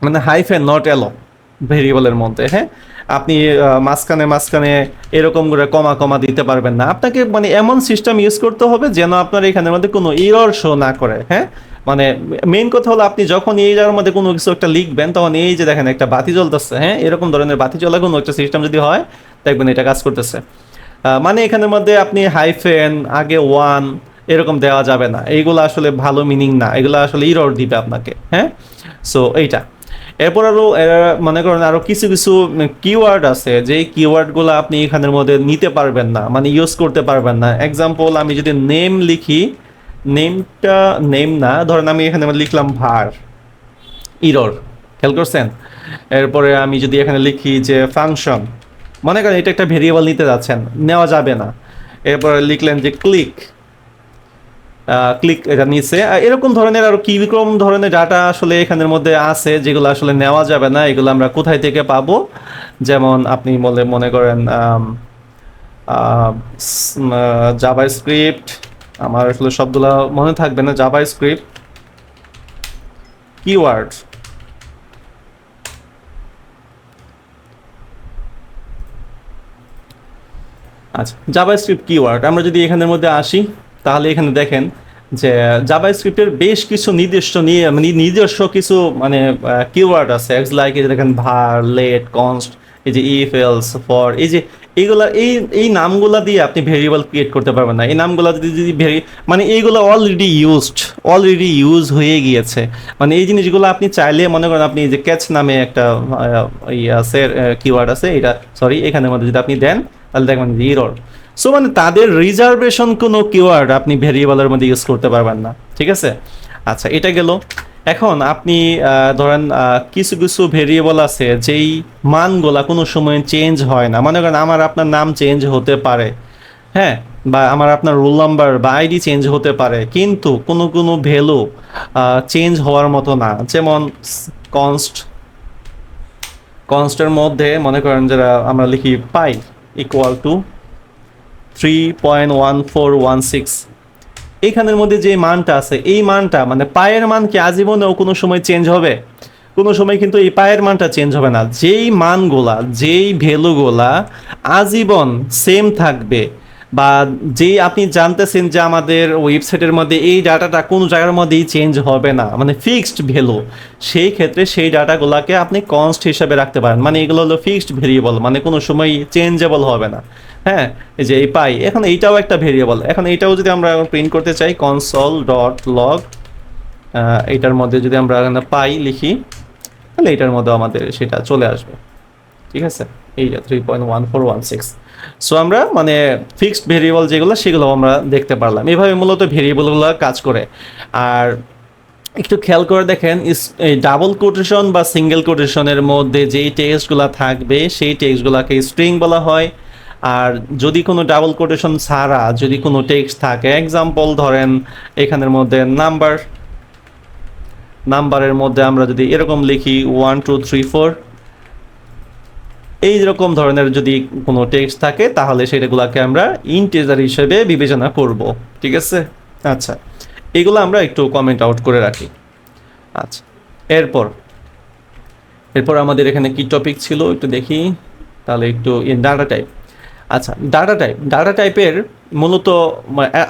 মানে হাইফেন নট এলো ভেরিয়েবলের মধ্যে, হ্যাঁ। আপনি মাঝখানে এরকম করে কমা দিতে পারবেন না। আপনাকে মানে এমন সিস্টেম ইউজ করতে হবে যেন আপনার এখানের মধ্যে কোনো এরর শো না করে, হ্যাঁ। মানে মেইন কথা হলো আপনি যখন এই জায়গার মধ্যে কোনো কিছু একটা লিখবেন, তখন এই যে দেখেন একটা বাতি জ্বলতেছে, হ্যাঁ, এরকম ধরনের বাতি জ্বলা কোনো একটা সিস্টেম যদি হয়, দেখবেন এটা কাজ করতেছে। মানে এখানের মধ্যে আপনি হাইফেন আগে 1 এরকম দেওয়া যাবে না। এইগুলো আসলে ভালো মিনিং না, এগুলো আসলে ইরর দিবে আপনাকে, হ্যাঁ। সো এইটা। এরপর আরও মনে করেন আরও কিছু কিওয়ার্ড আছে, যে কিওয়ার্ডগুলো আপনি এখানের মধ্যে নিতে পারবেন না, মানে ইউজ করতে পারবেন না। এক্সাম্পল, আমি যদি নেম লিখি, নেমটা নেম না, ধরেন আমি এখানে লিখলাম var, ইরর, খেয়াল করছেন। এরপরে আমি যদি এখানে লিখি যে ফাংশন, মনে করেন এটা একটা ভেরিয়েবল নিতে যাচ্ছেন, নেওয়া যাবে না। এরপরে লিখলেন যে ক্লিক, ক্লিক এটা নিচে। এরকম ধরনের আরো কি রকম ধরনের ডাটা আসলে এখানের মধ্যে আছে যেগুলো আসলে নেওয়া যাবে না, এগুলো আমরা কোথায় থেকে পাবো? যেমন আপনি মনে করেন জাভা স্ক্রিপ্ট, আমার আসলে শব্দগুলো মনে থাকবে না, জাভা স্ক্রিপ্ট কিওয়ার্ড, আচ্ছা জাভাস্ক্রিপ্ট কিওয়ার্ড আমরা যদি এখানের মধ্যে আসি, তাহলে এখানে দেখেন যে জাভাস্ক্রিপ্টের বেশ কিছু নিজস্ব কিছু মানে কিওয়ার্ড আছে, লাইক এই যে দেখেন ভার, লেট, কনস্ট, এই যে ইফ, এলস, ফর, এই যে এইগুলা এই নামগুলা দিয়ে আপনি ভেরিয়েবল ক্রিয়েট করতে পারবেন না। এই নামগুলা যদি মানে এইগুলো অলরেডি ইউজ হয়ে গিয়েছে। মানে এই জিনিসগুলো আপনি চাইলে মনে করেন আপনি যে ক্যাচ নামে একটা আছে কিওয়ার্ড আছে, এটা সরি এখানের মধ্যে যদি আপনি দেন তাহলে দেখবেন এরর। সো মানে তাদের রিজার্ভেশন কোনো কিওয়ার্ড আপনি ভেরিয়েবলের মধ্যে ইউজ করতে পারবেন না, ঠিক আছে? আচ্ছা এটা গেল। এখন আপনি ধরেন কিছু কিছু ভেরিয়েবল আছে যেই মানগুলা কোনো সময় চেঞ্জ হয় না, মনে করেন আমার আপনার নাম চেঞ্জ হতে পারে, হ্যাঁ, বা আমার আপনার রোল নাম্বার বা আইডি চেঞ্জ হতে পারে, কিন্তু কোনো কোনো ভ্যালু চেঞ্জ হওয়ার মতো না। যেমন কনস্টের মধ্যে মনে করেন যারা আমরা লিখি পাই ইকুয়াল টু 3.1416, এইখানের মধ্যে যে মানটা আছে এই মানটা মানে পায়ের মান কি আজীবনেও কোনো সময় চেঞ্জ হবে? কোনো সময় কিন্তু এই পায়ের মানটা চেঞ্জ হবে না। যেই মানগুলা, যেই ভ্যালুগুলা আজীবন সেম থাকবে, বা যেই আপনি জানতেছেন যে আমাদের ওয়েবসাইটের মধ্যে এই ডাটাটা কোনো জায়গার মধ্যেই চেঞ্জ হবে না, মানে ফিক্সড ভ্যালু, সেই ক্ষেত্রে সেই ডাটাগুলোকে আপনি কনস্ট হিসাবে রাখতে পারেন। মানে এগুলো হলো ফিক্সড ভেরিয়েবল, মানে কোনো সময় চেঞ্জেবল হবে না। হ্যাঁ, এই যে এই পাই, এখন এইটাও একটা ভেরিয়েবল। এখন এইটাও যদি আমরা প্রিন্ট করতে চাই কনসোল ডট লগ, এইটার মধ্যে যদি আমরা পাই লিখি তাহলে এইটার মধ্যে আমাদের সেটা চলে আসবে, ঠিক আছে? এই 3.1416। সো আমরা মানে ফিক্সড ভেরিয়েবল যেগুলো সেগুলো আমরা দেখতে পারলাম। এভাবে মূলত ভেরিয়েবলগুলো কাজ করে। আর একটু খেয়াল করে দেখেন এই ডাবল কোটেশন বা সিঙ্গেল কোটেশনের মধ্যে যেই টেক্সটগুলো থাকবে সেই টেক্সটগুলোকে স্ট্রিং বলা হয়। আর যদি কোনো ডাবল কোটেশন ছাড়া যদি কোনো টেক্সট থাকে, এক্সাম্পল ধরেন এখানের মধ্যে নাম্বারের মধ্যে আমরা যদি এরকম লিখি 1 2 3 4, এই রকম ধরনের যদি কোনো টেক্সট থাকে তাহলে সেটাগুলোকে আমরা ইন্টিজার হিসেবে বিবেচনা করব, ঠিক আছে? আচ্ছা এগুলো আমরা একটু কমেন্ট আউট করে রাখি। আচ্ছা এরপর আমাদের এখানে কি টপিক ছিল একটু দেখি, তাহলে একটু ডাটা টাইপ। আচ্ছা ডাটা টাইপের মূলত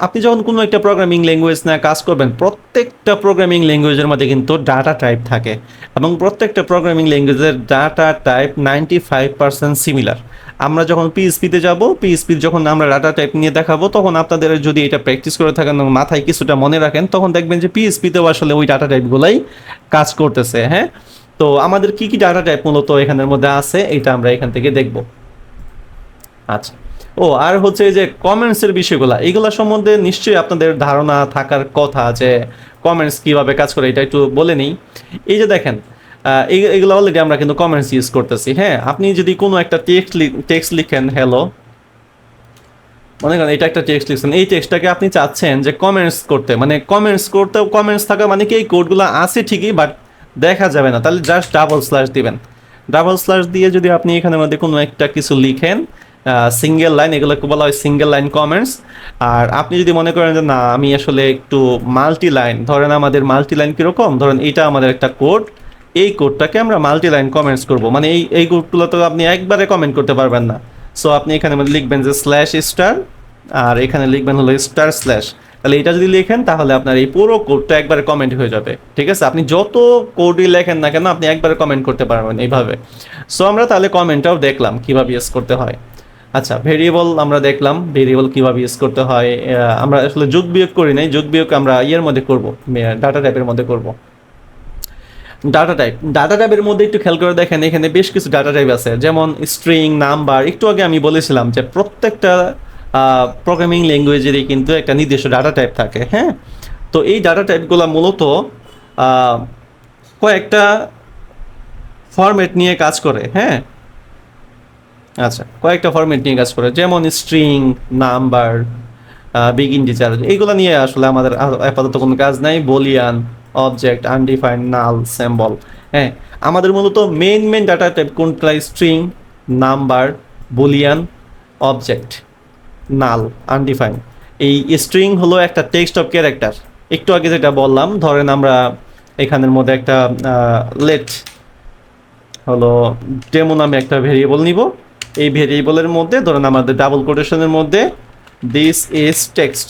আপনি যখন কোনো একটা প্রোগ্রামিং ল্যাঙ্গুয়েজ নিয়ে কাজ করবেন, প্রত্যেকটা প্রোগ্রামিং ল্যাঙ্গুয়েজের মধ্যে কিন্তু ডাটা টাইপ থাকে, এবং প্রত্যেকটা প্রোগ্রামিং ল্যাঙ্গুয়েজের ডাটা টাইপ 95% সিমিলার। আমরা যখন পিএইচপিতে যাব, পিএইচপির যখন আমরা ডাটা টাইপ নিয়ে দেখাবো, তখন আপনাদের যদি এটা প্র্যাকটিস করে থাকেন এবং মাথায় কিছুটা মনে রাখেন, তখন দেখবেন যে পিএইচপিতেও আসলে ওই ডাটা টাইপগুলাই কাজ করতেছে। হ্যাঁ, তো আমাদের কি কি ডাটা টাইপ মূলত এখানের মধ্যে আছে এটা আমরা এখান থেকে দেখব। আচ্ছা আর হচ্ছে যে কমেন্টসের বিষয়গুলো, এগুলো সম্বন্ধে নিশ্চয়ই আপনাদের ধারণা থাকার কথা যে কমেন্টস কিভাবে কাজ করে, এটা একটু বলে নিই। এই যে দেখেন এগুলো অলরেডি আমরা কিন্তু কমেন্টস ইউজ করতেছি। হ্যাঁ, আপনি যদি কোনো একটা টেক্সট লিখেন, হ্যালো, মনে করেন এটা একটা টেক্সট লিখছেন, এই টেক্সটটাকে আপনি চাচ্ছেন যে কমেন্টস করতে, মানে কমেন্টস থাকা মানে কি এই কোডগুলো আছে ঠিকই বাট দেখা যাবে না, তাহলে জাস্ট ডাবল স্ল্যাশ দিবেন। ডাবল স্ল্যাশ দিয়ে যদি আপনি এখানের মধ্যে কোনো একটা কিছু লিখেন, সিঙ্গেল লাইন, এগুলোকে বলা হয় সিঙ্গেল লাইন কমেন্টস। আর আপনি যদি মনে করেন যে না আমি আসলে একটু মাল্টি লাইন, ধরেন আমাদের মাল্টি লাইন কীরকম, ধরেন এটা আমাদের একটা কোড, এই কোডটাকে আমরা মাল্টি লাইন কমেন্টস করবো, মানে এই কোডগুলো তো আপনি একবারে কমেন্ট করতে পারবেন না। সো আপনি এখানে লিখবেন যে স্ল্যাশ স্টার, আর এখানে লিখবেন হলো স্টার স্ল্যাশ। তাহলে এটা যদি লিখেন তাহলে আপনার এই পুরো কোডটা একবারে কমেন্ট হয়ে যাবে, ঠিক আছে? আপনি যত কোডই লেখেন না কেন আপনি একবারে কমেন্ট করতে পারবেন এইভাবে। সো আমরা তাহলে কমেন্টটাও দেখলাম কিভাবে ইউজ করতে হয়। আচ্ছা ভেরিয়েবল আমরা দেখলাম ভেরিয়েবল কিভাবে ইউজ করতে হয়। আমরা আসলে যোগ বিয়োগ করি নাই, যোগ বিয়োগ আমরা ইয়ের মধ্যে করব, ডাটা টাইপের মধ্যে করব। ডাটা টাইপের মধ্যে একটু খেয়াল করে দেখেন এখানে বেশ কিছু ডাটা টাইপ আছে, যেমন স্ট্রিং, নাম্বার। একটু আগে আমি বলেছিলাম যে প্রত্যেকটা প্রোগ্রামিং ল্যাঙ্গুয়েজেরই কিন্তু একটা নির্দিষ্ট ডাটা টাইপ থাকে। হ্যাঁ, তো এই ডাটা টাইপগুলো মূলত কয়েকটা ফরম্যাট নিয়ে কাজ করে। হ্যাঁ, আচ্ছা, কয়েকটা ফরম্যাট নিয়ে কাজ করে, যেমন স্ট্রিং, নাম্বার, বিগ ইন্টিজার, এইগুলো নিয়ে আসলে আমাদের আপাতত কোনো কাজ নাই। বলিয়ান, অবজেক্ট, আনডিফাইন্ড, নাল, সিম্বল। হ্যাঁ, আমাদের মূলত মেইন ডাটা টাইপ কোনটা? স্ট্রিং, নাম্বার, বুলিয়ান, অবজেক্ট, নাল, আনডিফাইন্ড। এই স্ট্রিং হলো একটা টেক্সট অফ ক্যারেক্টার। একটু আগে যেটা বললাম, ধরেন আমরা এখানের মধ্যে একটা লেট হলো ডেমো নামে একটা ভেরিয়েবল নিব। এই ভেরিয়েবলের মধ্যে ধরেন আমাদের ডাবল কোটেশনের মধ্যে দিস ইজ টেক্সট,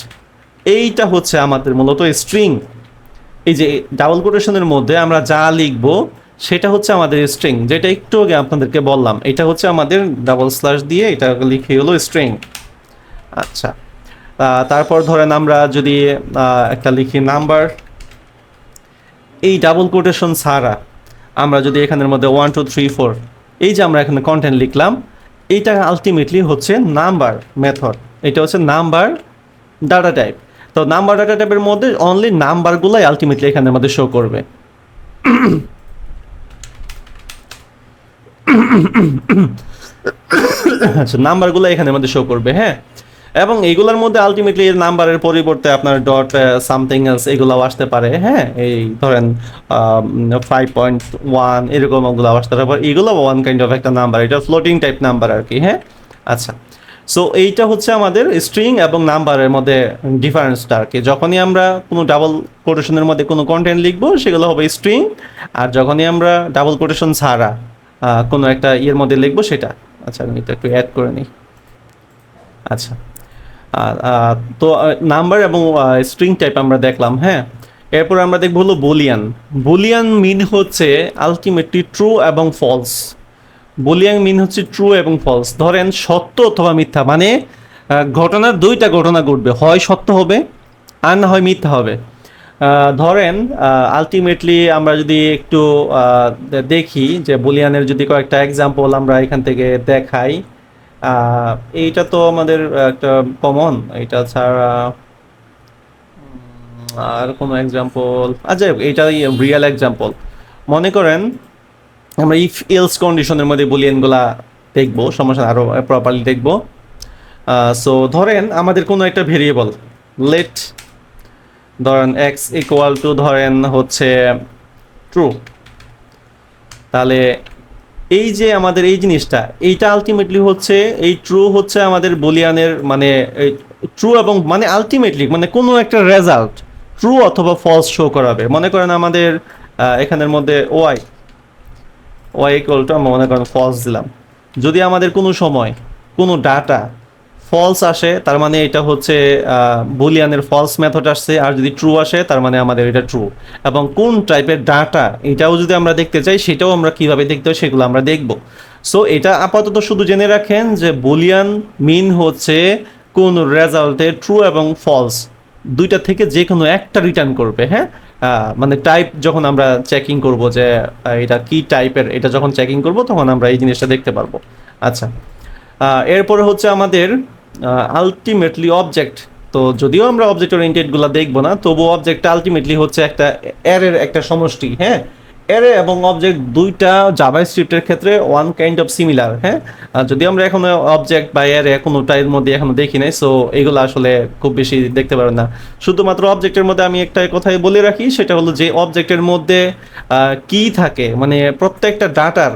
এইটা হচ্ছে আমাদের মূলত স্ট্রিং। এই যে ডাবল কোটেশনের মধ্যে আমরা যা লিখব সেটা হচ্ছে আমাদের স্ট্রিং, যেটা একটু আগে আপনাদেরকে বললাম। এটা হচ্ছে আমাদের ডাবল স্ল্যাশ দিয়ে এটা লিখে হলো স্ট্রিং। আচ্ছা, তারপর ধরেন আমরা যদি একটা লিখি নাম্বার, এই ডাবল কোটেশন ছাড়া আমরা যদি এখানের মধ্যে 1 2 3 4 এই যে আমরা এখানে কন্টেন্ট লিখলাম, এইটা আলটিমেটলি হচ্ছে নাম্বার মেথড। এটা হচ্ছে নাম্বার ডাটা টাইপ। তো নাম্বার ডাটা টাইপের মধ্যে অনলি নাম্বারগুলোই আলটিমেটলি এখানের মধ্যে শো করবে। আচ্ছা, নাম্বারগুলো এখানের মধ্যে শো করবে। হ্যাঁ, এবং এইগুলোর মধ্যে আলটিমেটলি এর নাম্বারের পরিবর্তে আপনার ডট সামথিং এলস এগুলাও আসতে পারে। হ্যাঁ, এই ধরেন 5.1 এরকম ওগুলো আসতে পারে। এগুলো ওয়ান কাইন্ড অফ একটা নাম্বার, এটা ফ্লোটিং টাইপ নাম্বার আর কি। হ্যাঁ, আচ্ছা, সো এইটা হচ্ছে আমাদের স্ট্রিং এবং নাম্বারের মধ্যে ডিফারেন্সটা আর কি। যখনই আমরা কোনো ডাবল কোটেশনের মধ্যে কোনো কন্টেন্ট লিখবো সেগুলো হবে স্ট্রিং, আর যখনই আমরা ডাবল কোটেশন ছাড়া কোনো একটা ইয়ের মধ্যে লিখবো সেটা। আচ্ছা, আমি এটা একটু অ্যাড করে নিই। আচ্ছা, তো নাম্বার এবং স্ট্রিং টাইপ আমরা দেখলাম। হ্যাঁ, এরপর আমরা দেখবো হলো বুলিয়ান। বুলিয়ান মিন হচ্ছে আলটিমেটলি ট্রু এবং ফলস। বুলিয়ান মিন হচ্ছে ট্রু এবং ফলস। ধরেন সত্য অথবা মিথ্যা, মানে ঘটনার দুইটা ঘটনা ঘটবে, হয় সত্য হবে আর না হয় মিথ্যা হবে। ধরেন আলটিমেটলি আমরা যদি একটু দেখি যে বুলিয়ানের যদি কয়েকটা এক্সাম্পল আমরা এখান থেকে দেখাই। এইটা তো আমাদের একটা কমন, এটা ছাড়া আর কোনো এক্সাম্পল? আচ্ছা, এইটা রিয়েল এক্সাম্পল। মনে করেন আমরা ইফ এলস কন্ডিশনের মধ্যে বুলিয়ানগুলা দেখবো, সমস্যা আরও প্রপারলি দেখবো। সো ধরেন আমাদের কোনো একটা ভেরিয়েবল লেট ধরেন এক্স ইকুয়াল টু ধরেন হচ্ছে ট্রু, তাহলে এই যে আমাদের এই জিনিসটা, এইটা আলটিমেটলি হচ্ছে এই ট্রু হচ্ছে আমাদের বুলিয়ানের মানে ট্রু এবং মানে আলটিমেটলি মানে কোনো একটা রেজাল্ট ট্রু অথবা ফলস শো করাবে। মনে করেন আমাদের এখানের মধ্যে ওয়াই ইকুয়াল টু আমরা মনে করেন ফলস দিলাম। যদি আমাদের কোনো সময় কোনো ডাটা ফলস আসে তার মানে এটা হচ্ছে বুলিয়ানের ফলস মেথড আসছে, আর যদি ট্রু আসে তার মানে আমাদের এটা ট্রু। এবং কোন টাইপের ডাটা এটাও যদি আমরা দেখতে চাই সেটাও আমরা কিভাবে দেখতে হয় সেগুলো আমরা দেখব। সো এটা আপাতত শুধু জেনে রাখেন যে বুলিয়ান মিন হচ্ছে কোন রেজাল্টে ট্রু এবং ফলস দুইটা থেকে যে কোনো একটা রিটার্ন করবে। হ্যাঁ, মানে টাইপ যখন আমরা চেকিং করব যে এটা কি টাইপের, এটা যখন চেকিং করব তখন আমরা এই জিনিসটা দেখতে পারবো। আচ্ছা, এরপরে হচ্ছে আমাদের আলটিমেটলি অবজেক্ট। তো যদিও আমরা অবজেক্ট ওরিয়েন্টেডগুলো দেখবো না, তবুও অবজেক্টটা আলটিমেটলি হচ্ছে একটা অ্যারের একটা সমষ্টি। হ্যাঁ, অ্যারে এবং অবজেক্ট দুইটা জাভাস্ক্রিপ্টের ক্ষেত্রে ওয়ান কাইন্ড অফ সিমিলার। হ্যাঁ, যদি আমরা এখনো অবজেক্ট বা অ্যারে কোনোটার মধ্যে এখনো দেখি নাই, সো এগুলো আসলে খুব বেশি দেখতে পারেন না। শুধুমাত্র অবজেক্টের মধ্যে আমি একটা কথাই বলে রাখি, সেটা হলো যে অবজেক্টের মধ্যে কি থাকে, মানে প্রত্যেকটা ডাটার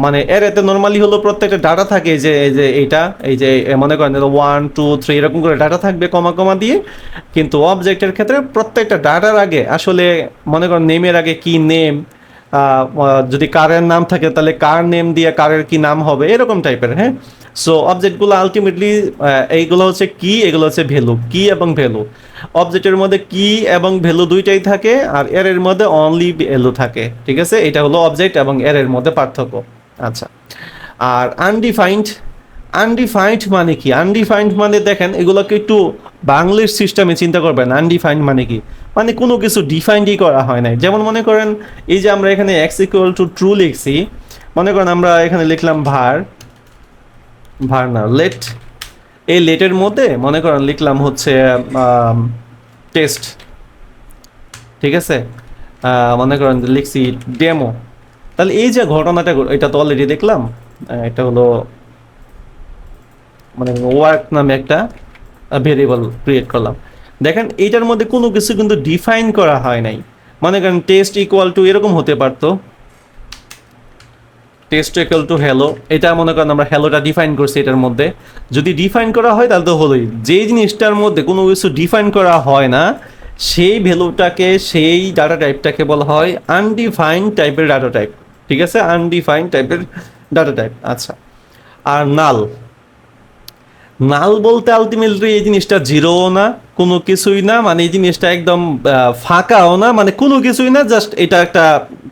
মানে অ্যারেতে নর্মালি হলো প্রত্যেকটা ডাটা থাকে যে এই যে এইটা এই যে মনে করেন 1 2 3 এরকম করে ডাটা থাকবে কমা কমা দিয়ে। কিন্তু অবজেক্টের ক্ষেত্রে প্রত্যেকটা ডাটার আগে আসলে মনে করেন নেমের আগে কি নেম, যদি কারের নাম থাকে তাহলে কার নেম দিয়ে কারের কি নাম হবে, এরকম টাইপের। হ্যাঁ, সো অবজেক্টগুলো আলটিমেটলি এইগুলো হচ্ছে কি, এগুলো হচ্ছে ভ্যালু, কি এবং ভ্যালু। অবজেক্টের মধ্যে কি এবং ভ্যালু দুইটাই থাকে, আর এর মধ্যে অনলি ভ্যালু থাকে। ঠিক আছে, এটা হলো অবজেক্ট এবং এর মধ্যে পার্থক্য। আচ্ছা, আর আনডিফাইন্ড, আনডিফাইন্ড মানে কি? আনডিফাইন্ড মানে দেখেন এগুলোকে একটু বাংলিশ সিস্টেমে চিন্তা করবেন। আনডিফাইন্ড মানে কি? মানে কোনো কিছু ডিফাইন্ডই করা হয় নাই। যেমন মনে করেন এই যে আমরা এখানে এক্স ইকুয়াল টু ট্রু লিখছি, মনে করেন আমরা এখানে লিখলাম ভার, ভার না লেট, এই লেটের মধ্যে মনে করেন লিখলাম হচ্ছে টেস্ট। ঠিক আছে, মনে করেন লিখছি ডেমো। তাহলে এই যে ঘটনাটা এটা তো অলরেডি দেখলাম, এটা হলো মানে ওয়ার্ক নামে একটা ভেরিয়েবল ক্রিয়েট করলাম। দেখেন এইটার মধ্যে কোনো কিছু কিন্তু ডিফাইন করা হয় নাই। মনে করেন টেস্ট ইকুয়াল টু এরকম হতে পারতো, টেস্ট ইকুয়াল টু হ্যালো, এটা মনে করেন আমরা হ্যালোটা ডিফাইন করছি এটার মধ্যে। যদি ডিফাইন করা হয় তাহলে তো হলোই। যে জিনিসটার মধ্যে কোনো কিছু ডিফাইন করা হয় না সেই ভ্যালুটাকে, সেই ডাটা টাইপটাকে বলা হয় আনডিফাইন্ড টাইপের ডাটা টাইপ। ঠিক আছে, আনডিফাইন্ড টাইপের ডাটা টাইপ। আচ্ছা, আর নাল, নাল বলতে আলটিমেটলি এই জিনিসটা জিরোও না, কোনো কিছুই না, মানে এই জিনিসটা একদম ফাঁকাও না, মানে কোনো কিছুই না, জাস্ট এটা একটা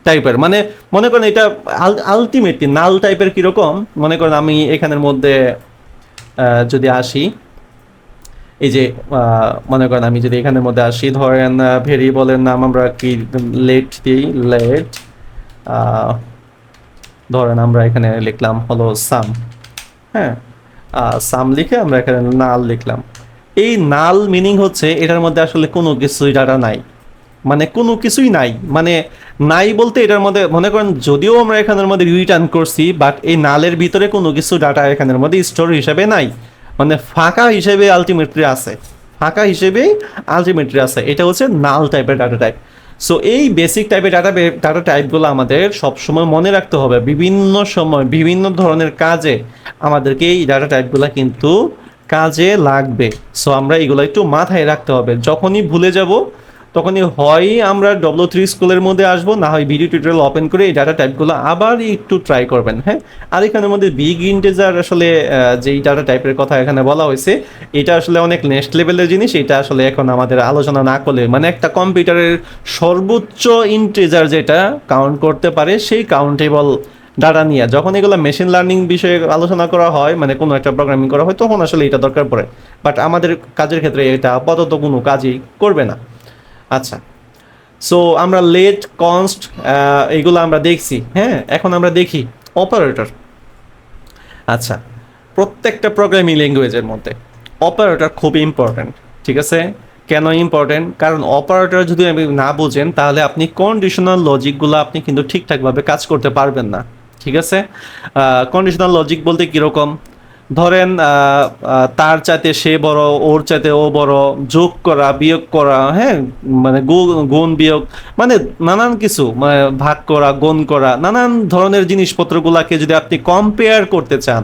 টাইপের, মানে মনে করেন এটা আলটিমেটলি নাল টাইপের কিরকম, মনে করেন আমি এখানের মধ্যে যদি আসি, এই যে মনে করেন আমি যদি এখানের মধ্যে আসি, ধরেন ভেরিয়েবলের নাম আমরা কি লেট দিই, লেট ধরেন আমরা এখানে লিখলাম হলো সাম। হ্যাঁ, সাম লিখে আমরা এখানে নাল লিখলাম। এই নাল মিনিং হচ্ছে এটার মধ্যে আসলে কোনো কিছুই ডাটা নাই, মানে কোনো কিছুই নাই, মানে নাই বলতে এটার মধ্যে মনে করেন যদিও আমরা এখানের মধ্যে রিটার্ন করছি, বাট এই নালের ভিতরে কোনো কিছু ডাটা এখানের মধ্যে স্টোর হিসেবে নাই, মানে ফাঁকা হিসেবে আলটিমেটলি আছে, ফাঁকা হিসেবেই আলটিমেটলি আছে। এটা হচ্ছে নাল টাইপের ডাটা টাইপ। সো এই বেসিক টাইপের ডাটা টাইপগুলো আমাদের সবসময় মনে রাখতে হবে, বিভিন্ন সময় বিভিন্ন ধরনের কাজে আমাদেরকে এই ডাটা টাইপগুলো কিন্তু কাজে লাগবে। সো আমরা এগুলো একটু মাথায় রাখতে হবে। যখনই ভুলে যাব তখনই হয় আমরা W3 স্কুলের মধ্যে আসবো, না হয় ভিডিও টিউটোরিয়াল ওপেন করে এই ডাটা টাইপগুলো আবার একটু ট্রাই করবেন। হ্যাঁ, আর এখানের মধ্যে বিগ ইন্টিজার আসলে যেই ডাটা টাইপের কথা এখানে বলা হয়েছে, এটা আসলে অনেক নেক্সট লেভেলের জিনিস। এটা আসলে এখন আমাদের আলোচনা না করলে, মানে একটা কম্পিউটারের সর্বোচ্চ ইন্টিজার যেটা কাউন্ট করতে পারে সেই কাউন্টেবল ডাটা নিয়ে যখন এগুলো মেশিন লার্নিং বিষয়ে আলোচনা করা হয়, মানে কোনো একটা প্রোগ্রামিং করা হয়, তখন আসলে এটা দরকার পড়ে। বাট আমাদের কাজের ক্ষেত্রে এটা আপাতত কোনো কাজই করবে না। আচ্ছা, সো আমরা লেট, কনস্ট এইগুলো আমরা দেখছি। হ্যাঁ, এখন আমরা দেখি অপারেটর। আচ্ছা, প্রত্যেকটা প্রোগ্রামিং ল্যাঙ্গুয়েজের মধ্যে অপারেটর খুব ইম্পর্ট্যান্ট। ঠিক আছে, কেন ইম্পর্ট্যান্ট? কারণ অপারেটর যদি আপনি না বুঝেন তাহলে আপনি কন্ডিশনাল লজিকগুলো আপনি কিন্তু ঠিকঠাকভাবে কাজ করতে পারবেন না। ঠিক আছে, কন্ডিশনাল লজিক বলতে কীরকম, ধরেন তার চাইতে সে বড়, ওর চাইতে ও বড়, যোগ করা, বিয়োগ করা, হ্যাঁ, মানে গুণ বিয়োগ, মানে নানান কিছু, মানে ভাগ করা, গুণ করা, নানান ধরনের জিনিসপত্রগুলোকে যদি আপনি কম্পেয়ার করতে চান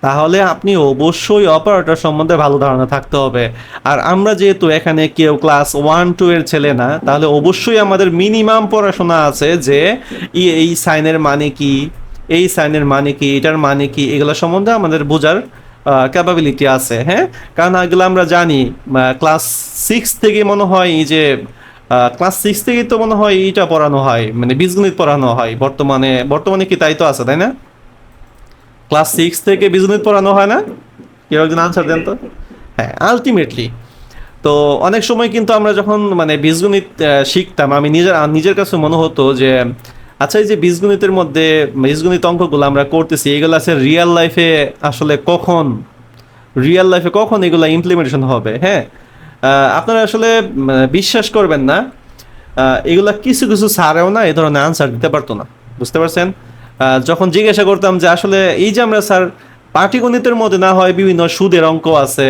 তাহলে আপনি অবশ্যই অপারেটর সম্বন্ধে ভালো ধারণা থাকতে হবে। আর আমরা যেহেতু এখানে কেউ ক্লাস 1-2 এর ছেলে না, তাহলে অবশ্যই আমাদের মিনিমাম পড়াশোনা আছে যে এই সাইনের মানে কি, এই সাইনের মানে কি, এটার মানে কি, এগুলো সম্বন্ধে আমাদের বোঝার ক্যাপাবিলিটি আছে। হ্যাঁ, কারণ এগুলো আমরা জানি ক্লাস 6 থেকে মনে হয় যে ক্লাস 6 থেকেই তো মনে হয় এইটা পড়ানো হয়, মানে বীজগণিত পড়ানো হয় বর্তমানে। বর্তমানে কি তাই তো আছে, তাই না? ক্লাস 6 থেকে বীজগণিত পড়ানো হয় না? কেউ একজন আনসার দেন তো। হ্যাঁ, আলটিমেটলি তো অনেক সময় কিন্তু আমরা যখন মানে বীজগণিত শিখতাম, আমি নিজের কাছে মনে হতো যে আচ্ছা, এই যে বীজগণিতের মধ্যে বীজগণিত অঙ্কগুলো আমরা করতেছি, এগুলো আছে রিয়েল লাইফে আসলে কখন, রিয়েল লাইফে কখন এগুলো ইমপ্লিমেন্টেশন হবে? হ্যাঁ, আপনারা আসলে বিশ্বাস করবেন না, এগুলা কিছু কিছু স্যারেও না এই ধরনের আনসার দিতে পারতো না। বুঝতে পারছেন? যখন জিজ্ঞাসা করতাম যে আসলে এই যে আমরা স্যার পাটিগণিতের মধ্যে না হয় বিভিন্ন সুদের অঙ্ক আছে,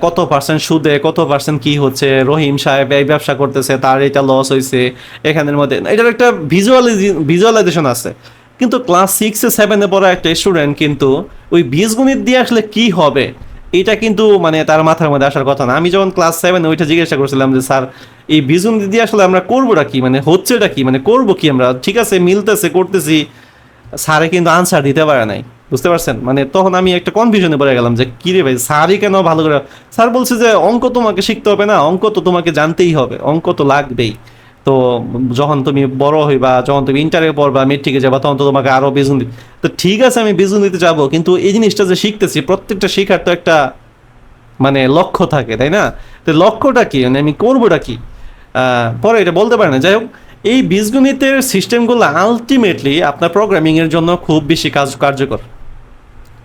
কত পার্সেন্ট সুদে কত পার্সেন্ট কি হচ্ছে, রহিম সাহেব এই ব্যবসা করতেছে, তার এটা লস হয়েছে, এখানের মধ্যে এটার একটা ভিজুয়ালাইজেশন আছে। কিন্তু ক্লাস 6-7 পড়া একটা স্টুডেন্ট কিন্তু ওই বীজগণিত দিয়ে আসলে কি হবে এটা কিন্তু মানে তার মাথার মধ্যে আসার কথা না। আমি যখন ক্লাস 7 ওইটা জিজ্ঞাসা করছিলাম যে স্যার এই বীজগণিত দিয়ে আসলে আমরা করবোটা কি, মানে হচ্ছেটা কি, মানে করবো কি আমরা, ঠিক আছে মিলতেছে করতেছি, স্যারে কিন্তু আনসার দিতে পারে নাই। বুঝতে পারছেন? মানে তখন আমি একটা কনফিউশনে পড়ে গেলাম যে কি রে ভাই, স্যারই কেন ভালো করে, স্যার বলছে যে অঙ্ক তোমাকে শিখতে হবে না, অঙ্ক তো তোমাকে জানতেই হবে, অঙ্ক তো লাগবেই। তো যখন তুমি বড় হইবা, যখন তুমি ইন্টারে পড়বা, মেট্রিকে যাবা, তখন তো তোমাকে আরো বীজগণিত, তো ঠিক আছে আমি বীজগণিতে যাবো, কিন্তু এই জিনিসটা যে শিখতেছি, প্রত্যেকটা শেখার তো একটা মানে লক্ষ্য থাকে, তাই না? তো লক্ষ্যটা কি, মানে আমি করবোটা কি, পরে এটা বলতে পারে না। যাই হোক, এই বীজগণিতের সিস্টেমগুলো আলটিমেটলি আপনার প্রোগ্রামিং এর জন্য খুব বেশি কার্যকর।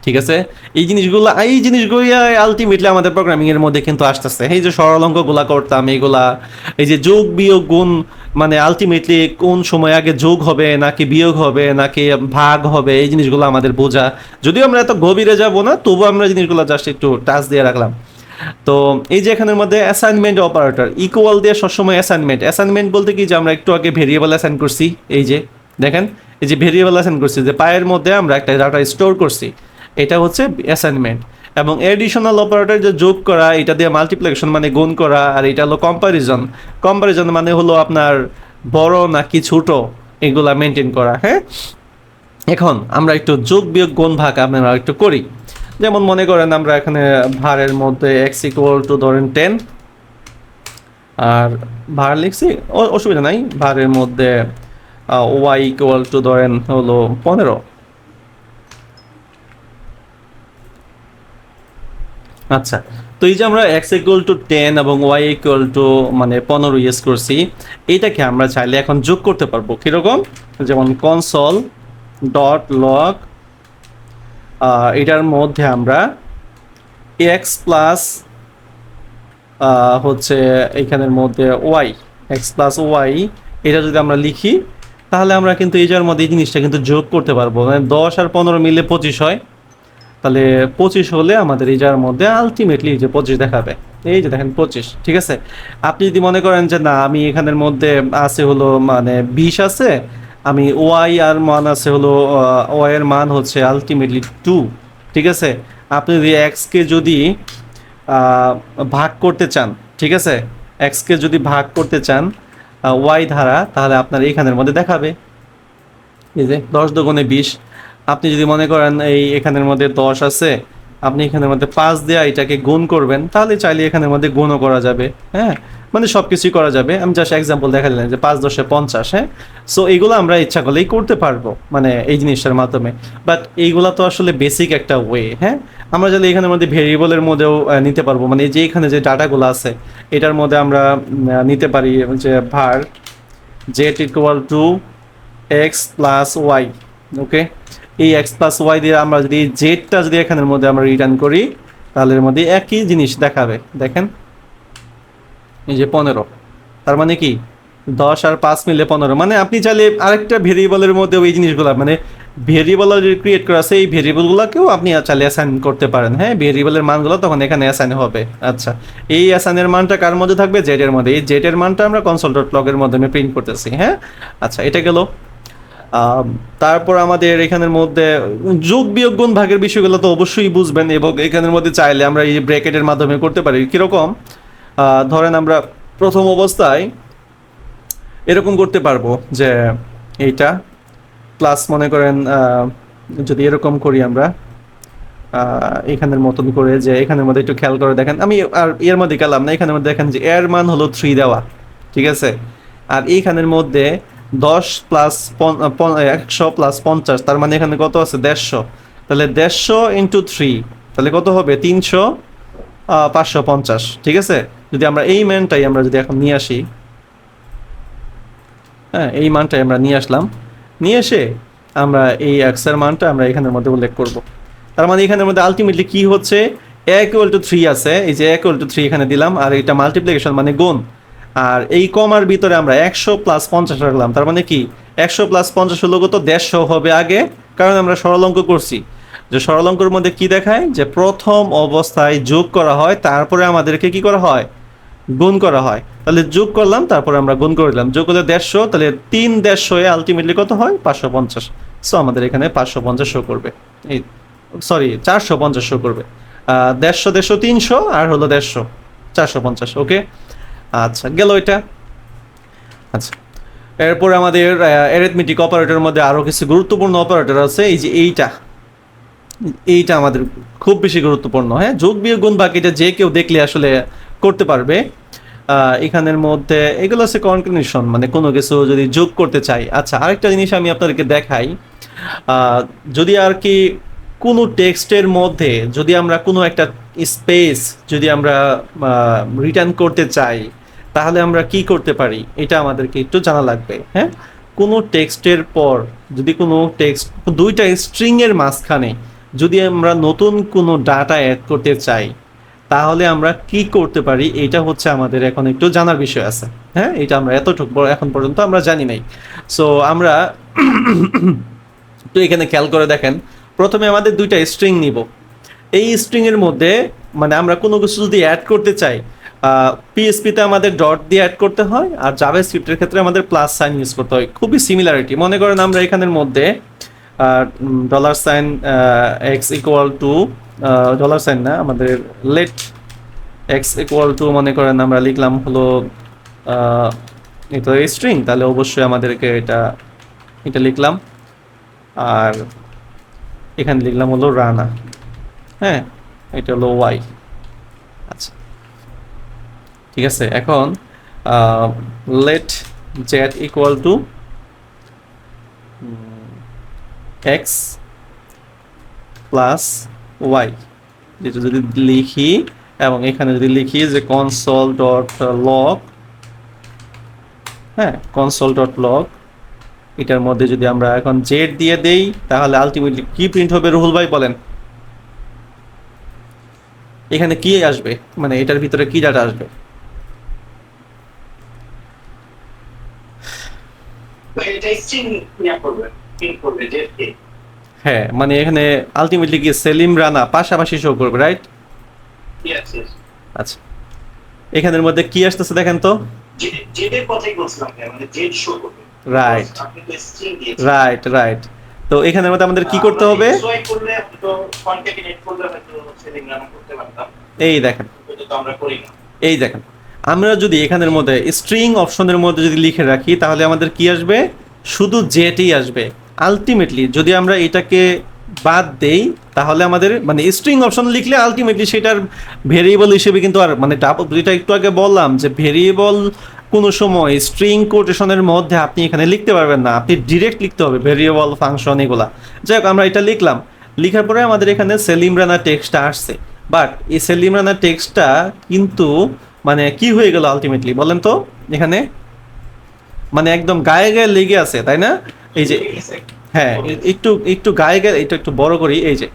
ঠিক আছে, এই জিনিসগুলো আলটিমেটলি আমাদের প্রোগ্রামিং এর মধ্যে কিন্তু আসতেছে। এই যে সরল অঙ্কগুলা করতাম এইগুলা, এই যে যোগ বিয়োগ গুণ, মানে আলটিমেটলি কোন সময় আগে যোগ হবে নাকি বিয়োগ হবে নাকি ভাগ হবে, এই জিনিসগুলো আমাদের বোঝা। যদিও আমরা এত গভীরে যাব না, তবু আমরা জিনিসগুলো জাস্ট একটু টাচ দিয়ে রাখলাম। তো এই যে এখানের মধ্যে অ্যাসাইনমেন্ট অপারেটর, ইকুয়াল দিয়ে সবসময় অ্যাসাইনমেন্ট বলতে কি, যে আমরা একটু আগে ভেরিয়েবল অ্যাসাইন করছি, এই যে দেখেন, এই যে ভেরিয়েবল অ্যাসাইন করছি, যে পায়ের মধ্যে আমরা একটা ডাটা স্টোর করছি, এটা হচ্ছে অ্যাসাইনমেন্ট। এবং এডিশনাল অপারেটর যে যোগ করা, এটা দিয়ে মাল্টিপ্লিকেশন মানে গুণ করা, আর এটা হলো কম্পারিজন। কম্পারিজন মানে হলো আপনার বড় নাকি ছোট, এগুলা মেনটেন করা। হ্যাঁ, এখন আমরা একটু যোগ বিয়োগ গুণ ভাগ আপনারা একটু করি। যেমন মনে করেন আমরা এখানে ভারের মধ্যে এক্স ইকুয়াল টু ধরেন 10, আর ভার লিখছি, অসুবিধা নাই। ভারের মধ্যে ওয়াই ইকুয়াল টু ধরেন হলো 15। আচ্ছা, তো এই যে আমরা এক্স ইকুয়াল টু 10 এবং ওয়াই ইকুয়াল টু মানে 15 ইউজ করছি, এইটাকে আমরা চাইলে এখন যোগ করতে পারবো। কিরকম? যেমন কনসোল ডট লগ, এটার মধ্যে আমরা এক্স প্লাস হচ্ছে এখানের মধ্যে ওয়াই, এক্স প্লাস ওয়াই, এটা যদি আমরা লিখি, তাহলে আমরা কিন্তু এইটার মধ্যে এই জিনিসটা কিন্তু যোগ করতে পারবো। মানে 10 আর 15 মিলে 25 হয়, তাহলে 25 হলে আমাদের এই যার মধ্যে আলটিমেটলি যে 25 দেখাবে। এই যে দেখেন 25, ঠিক আছে। আপনি যদি মনে করেন যে না, আমি এখানের মধ্যে আছে হলো মানে 20 আছে, আমি ওয়াই আর মান আছে হলো ওয়াই এর মান হচ্ছে আলটিমেটলি 2, ঠিক আছে। আপনি যদি এক্সকে যদি ভাগ করতে চান, ঠিক আছে, এক্সকে যদি ভাগ করতে চান ওয়াই ধারা, তাহলে আপনার এইখানের মধ্যে দেখাবে এই যে 10 দুগুণে 20। আপনি যদি মনে করেন এই এখানের মধ্যে 10 আছে, আপনি এখানের মধ্যে 5 দেওয়া এটাকে গুণ করবেন, তাহলে চাইলে এখানের মধ্যে গুণও করা যাবে। হ্যাঁ, মানে সব কিছুই করা যাবে। আমি জাস্ট এক্সাম্পল দেখা দিলাম যে 5 10 50। হ্যাঁ, সো এইগুলো আমরা ইচ্ছা করলেই করতে পারবো মানে এই জিনিসটার মাধ্যমে। বাট এইগুলা তো আসলে বেসিক একটা ওয়ে। হ্যাঁ, আমরা চাইলে এখানের মধ্যে ভেরিয়েবলের মধ্যেও নিতে পারবো, মানে এই যে এখানে যে ডাটাগুলো আছে এটার মধ্যে আমরা নিতে পারি যে ভার Z equal to x plus Y. Okay, এই এক্স প্লাস ওয়াই দিয়ে আমরা যদি জেডটা যদি এখানের মধ্যে আমরা রিটার্ন করি, তাহলে এর মধ্যে একই জিনিস দেখাবে। দেখেন এই যে 15, তার মানে কি 10 আর 5 মিলে 15। মানে আপনি চাইলে আরেকটা ভেরিয়েবলের মধ্যে ওই জিনিসগুলো মানে ভেরিয়েবল ক্রিয়েট করা আছে, এই ভেরিয়েবলগুলোকেও আপনি চাইলে অ্যাসাইন করতে পারেন। হ্যাঁ, ভেরিয়েবলের মানগুলো তখন এখানে অ্যাসাইন হবে। আচ্ছা, এই অ্যাসাইনের মানটা কার মধ্যে থাকবে? জেড এর মধ্যে। এই জেড এর মানটা আমরা কনসোল ডট লগের মাধ্যমে প্রিন্ট করতেছি। হ্যাঁ, আচ্ছা, এটা গেল। তারপর আমাদের এখানের মধ্যে যোগ বিয়োগ গুণ ভাগের বিষয়গুলো তো অবশ্যই বুঝবেন, এবং এখানের মধ্যে চাইলে আমরা এই ব্র্যাকেটের মাধ্যমে করতে পারি। কিরকম? ধরেন আমরা প্রথম অবস্থায় এরকম করতে পারবো যে এইটা প্লাস মনে করেন যদি এরকম করি আমরা এখানের মতন করে, যে এখানের মধ্যে একটু খেয়াল করে দেখেন, আমি আর এর মধ্যে গেলাম না, এখানের মধ্যে দেখেন যে এর মান হলো 3 দেওয়া, ঠিক আছে। আর এইখানের মধ্যে 10 প্লাস 100 প্লাস 50, তার মানে এখানে কত আছে? 150। তাহলে 150 ইন্টু 3, তাহলে কত হবে? 300, 550, ঠিক আছে। যদি আমরা এই মানটাই আমরা যদি এখন নিয়ে আসি, হ্যাঁ, এই মানটাই আমরা নিয়ে আসলাম, নিয়ে এসে আমরা এই এক্স এর মানটা আমরা এখানের মধ্যে উল্লেখ করব। তার মানে এখানের মধ্যে আলটিমেটলি কি হচ্ছে? এ ইকুয়াল টু 3 আছে, এই যে এ ইকুয়াল টু 3 এখানে দিলাম, আর এটা মাল্টিপ্লিকেশন মানে গুণ, আর এই কমার ভিতরে আমরা 100 প্লাস 50 রাখলাম। তার মানে কি 100 প্লাস 50 হলো কত? 150 হবে আগে, কারণ আমরা সরল অঙ্ক করছি। যে সরল অঙ্কের মধ্যে কি দেখায়? যে প্রথম অবস্থায় যোগ করা হয়, তারপরে আমাদেরকে কি করা হয়? গুণ করা হয়। তাহলে যোগ করলাম, তারপরে আমরা গুণ করে দিলাম, যোগ করলে 150, তাহলে 3 150 আলটিমেটলি কত হয়? 550। সো আমাদের এখানে 550 শো করবে, এই সরি 450 শো করবে। 150 150 300, আর হলো 150 450। ওকে, আচ্ছা, গেল এটা। আচ্ছা, এরপর আমাদের অ্যারিথমেটিক অপারেটরের মধ্যে আরো কিছু গুরুত্বপূর্ণ অপারেটর আছে। এই যে এইটা আমাদের খুব বেশি গুরুত্বপূর্ণ। হ্যাঁ, যোগ বিয়োগ গুণ ভাগ এটা যে কেউ দেখলে আসলে করতে পারবে। এখানের মধ্যে এগুলো আছে কনকাটেনেশন, মানে কোনো কিছু যদি যোগ করতে চাই। আচ্ছা, আরেকটা জিনিস আমি আপনাদেরকে দেখাই, যদি আর কি কোনো টেক্সটের মধ্যে যদি আমরা কোনো একটা স্পেস যদি আমরা রিটার্ন করতে চাই, তাহলে আমরা কি করতে পারি এটা আমাদেরকে একটু জানা লাগবে। হ্যাঁ, কোনো টেক্সটের পর যদি কোনো টেক্সট দুইটা স্ট্রিং এর মাঝখানে যদি আমরা নতুন কোনো ডাটা অ্যাড করতে চাই তাহলে আমরা কি করতে পারি, এটা হচ্ছে আমাদের এখন একটু জানার বিষয় আছে। হ্যাঁ, এটা আমরা এতটুকু এখন পর্যন্ত আমরা জানি নাই। সো আমরা তো এখানে খেয়াল করে দেখেন, প্রথমে আমাদের দুইটা স্ট্রিং নিব। এই স্ট্রিং এর মধ্যে মানে আমরা কোনো কিছু যদি অ্যাড করতে চাই, পিএসপিতে আমাদের ডট দিয়ে অ্যাড করতে হয়, আর জাভাস্ক্রিপ্টের ক্ষেত্রে আমাদের প্লাস সাইন ইউজ করতে হয়। খুবই সিমিলারিটি। মনে করেন আমরা এখানের মধ্যে dollar sign x equal to dollar sign না, আমাদের লেট এক্স ইকুয়াল টু মনে করেন আমরা লিখলাম হলো এটা স্ট্রিং, তাহলে অবশ্যই আমাদেরকে এটা লিখলাম, আর এখানে লিখলাম হলো রানা। হ্যাঁ, এটা হলো ওয়াই। আচ্ছা, ঠিক আছে। এখন let z equal to x plus y, যেটা যদি লিখি এবং এখানে যদি লিখি যে কনসোল ডট লগ, হ্যাঁ কনসোল ডট লগ, এটার মধ্যে যদি আমরা এখন জেড দিয়ে দেই তাহলে আলটিমেটলি কি প্রিন্ট হবে রুহুল ভাই বলেন? এখানে কি আসবে, মানে এটার ভিতরে কি ডাটা আসবে? হ্যাঁ, মানে এখানে আলটিমেটলি কি সেলিম রানা পাশাপাশি শো করবে, রাইট? আচ্ছা, এখানের মধ্যে কি আসতেছে দেখেন তো। Right right right. তো এখানের মধ্যে আমাদের কি করতে হবে? এই দেখেন, এই দেখেন, আমরা যদি এখানের মধ্যে স্ট্রিং অপশনের মধ্যে যদি লিখে রাখি তাহলে আমাদের কি আসবে? শুধু জেটই আসবে। আলটিমেটলি যদি আমরা এটাকে বাদ দেই তাহলে আমাদের মানে স্ট্রিং অপশন লিখলে আলটিমেটলি সেটার ভেরিয়েবল হিসেবে কিন্তু আর মানে যেটা একটু আগে বললাম যে ভেরিয়েবল কোনো সময় স্ট্রিং কোটেশনের মধ্যে আপনি এখানে লিখতে পারবেন না, আপনি ডিরেক্ট লিখতে হবে ভেরিয়েবল ফাংশন এগুলা। যাই হোক, আমরা এটা লিখলাম, লিখার পরে আমাদের এখানে সেলিম রানা টেক্সটটা আসছে। বাট এই সেলিম রানা টেক্সটটা কিন্তু মানে কি হয়ে গেল আলটিমেটলি বলেন তো? এখানে মানে একদম গায়ে গায়ে লেগে আছে, তাই না? এই যে হ্যাঁ, একটু একটু গায়ে গায়ে, এটা একটু বড় করি, এই যে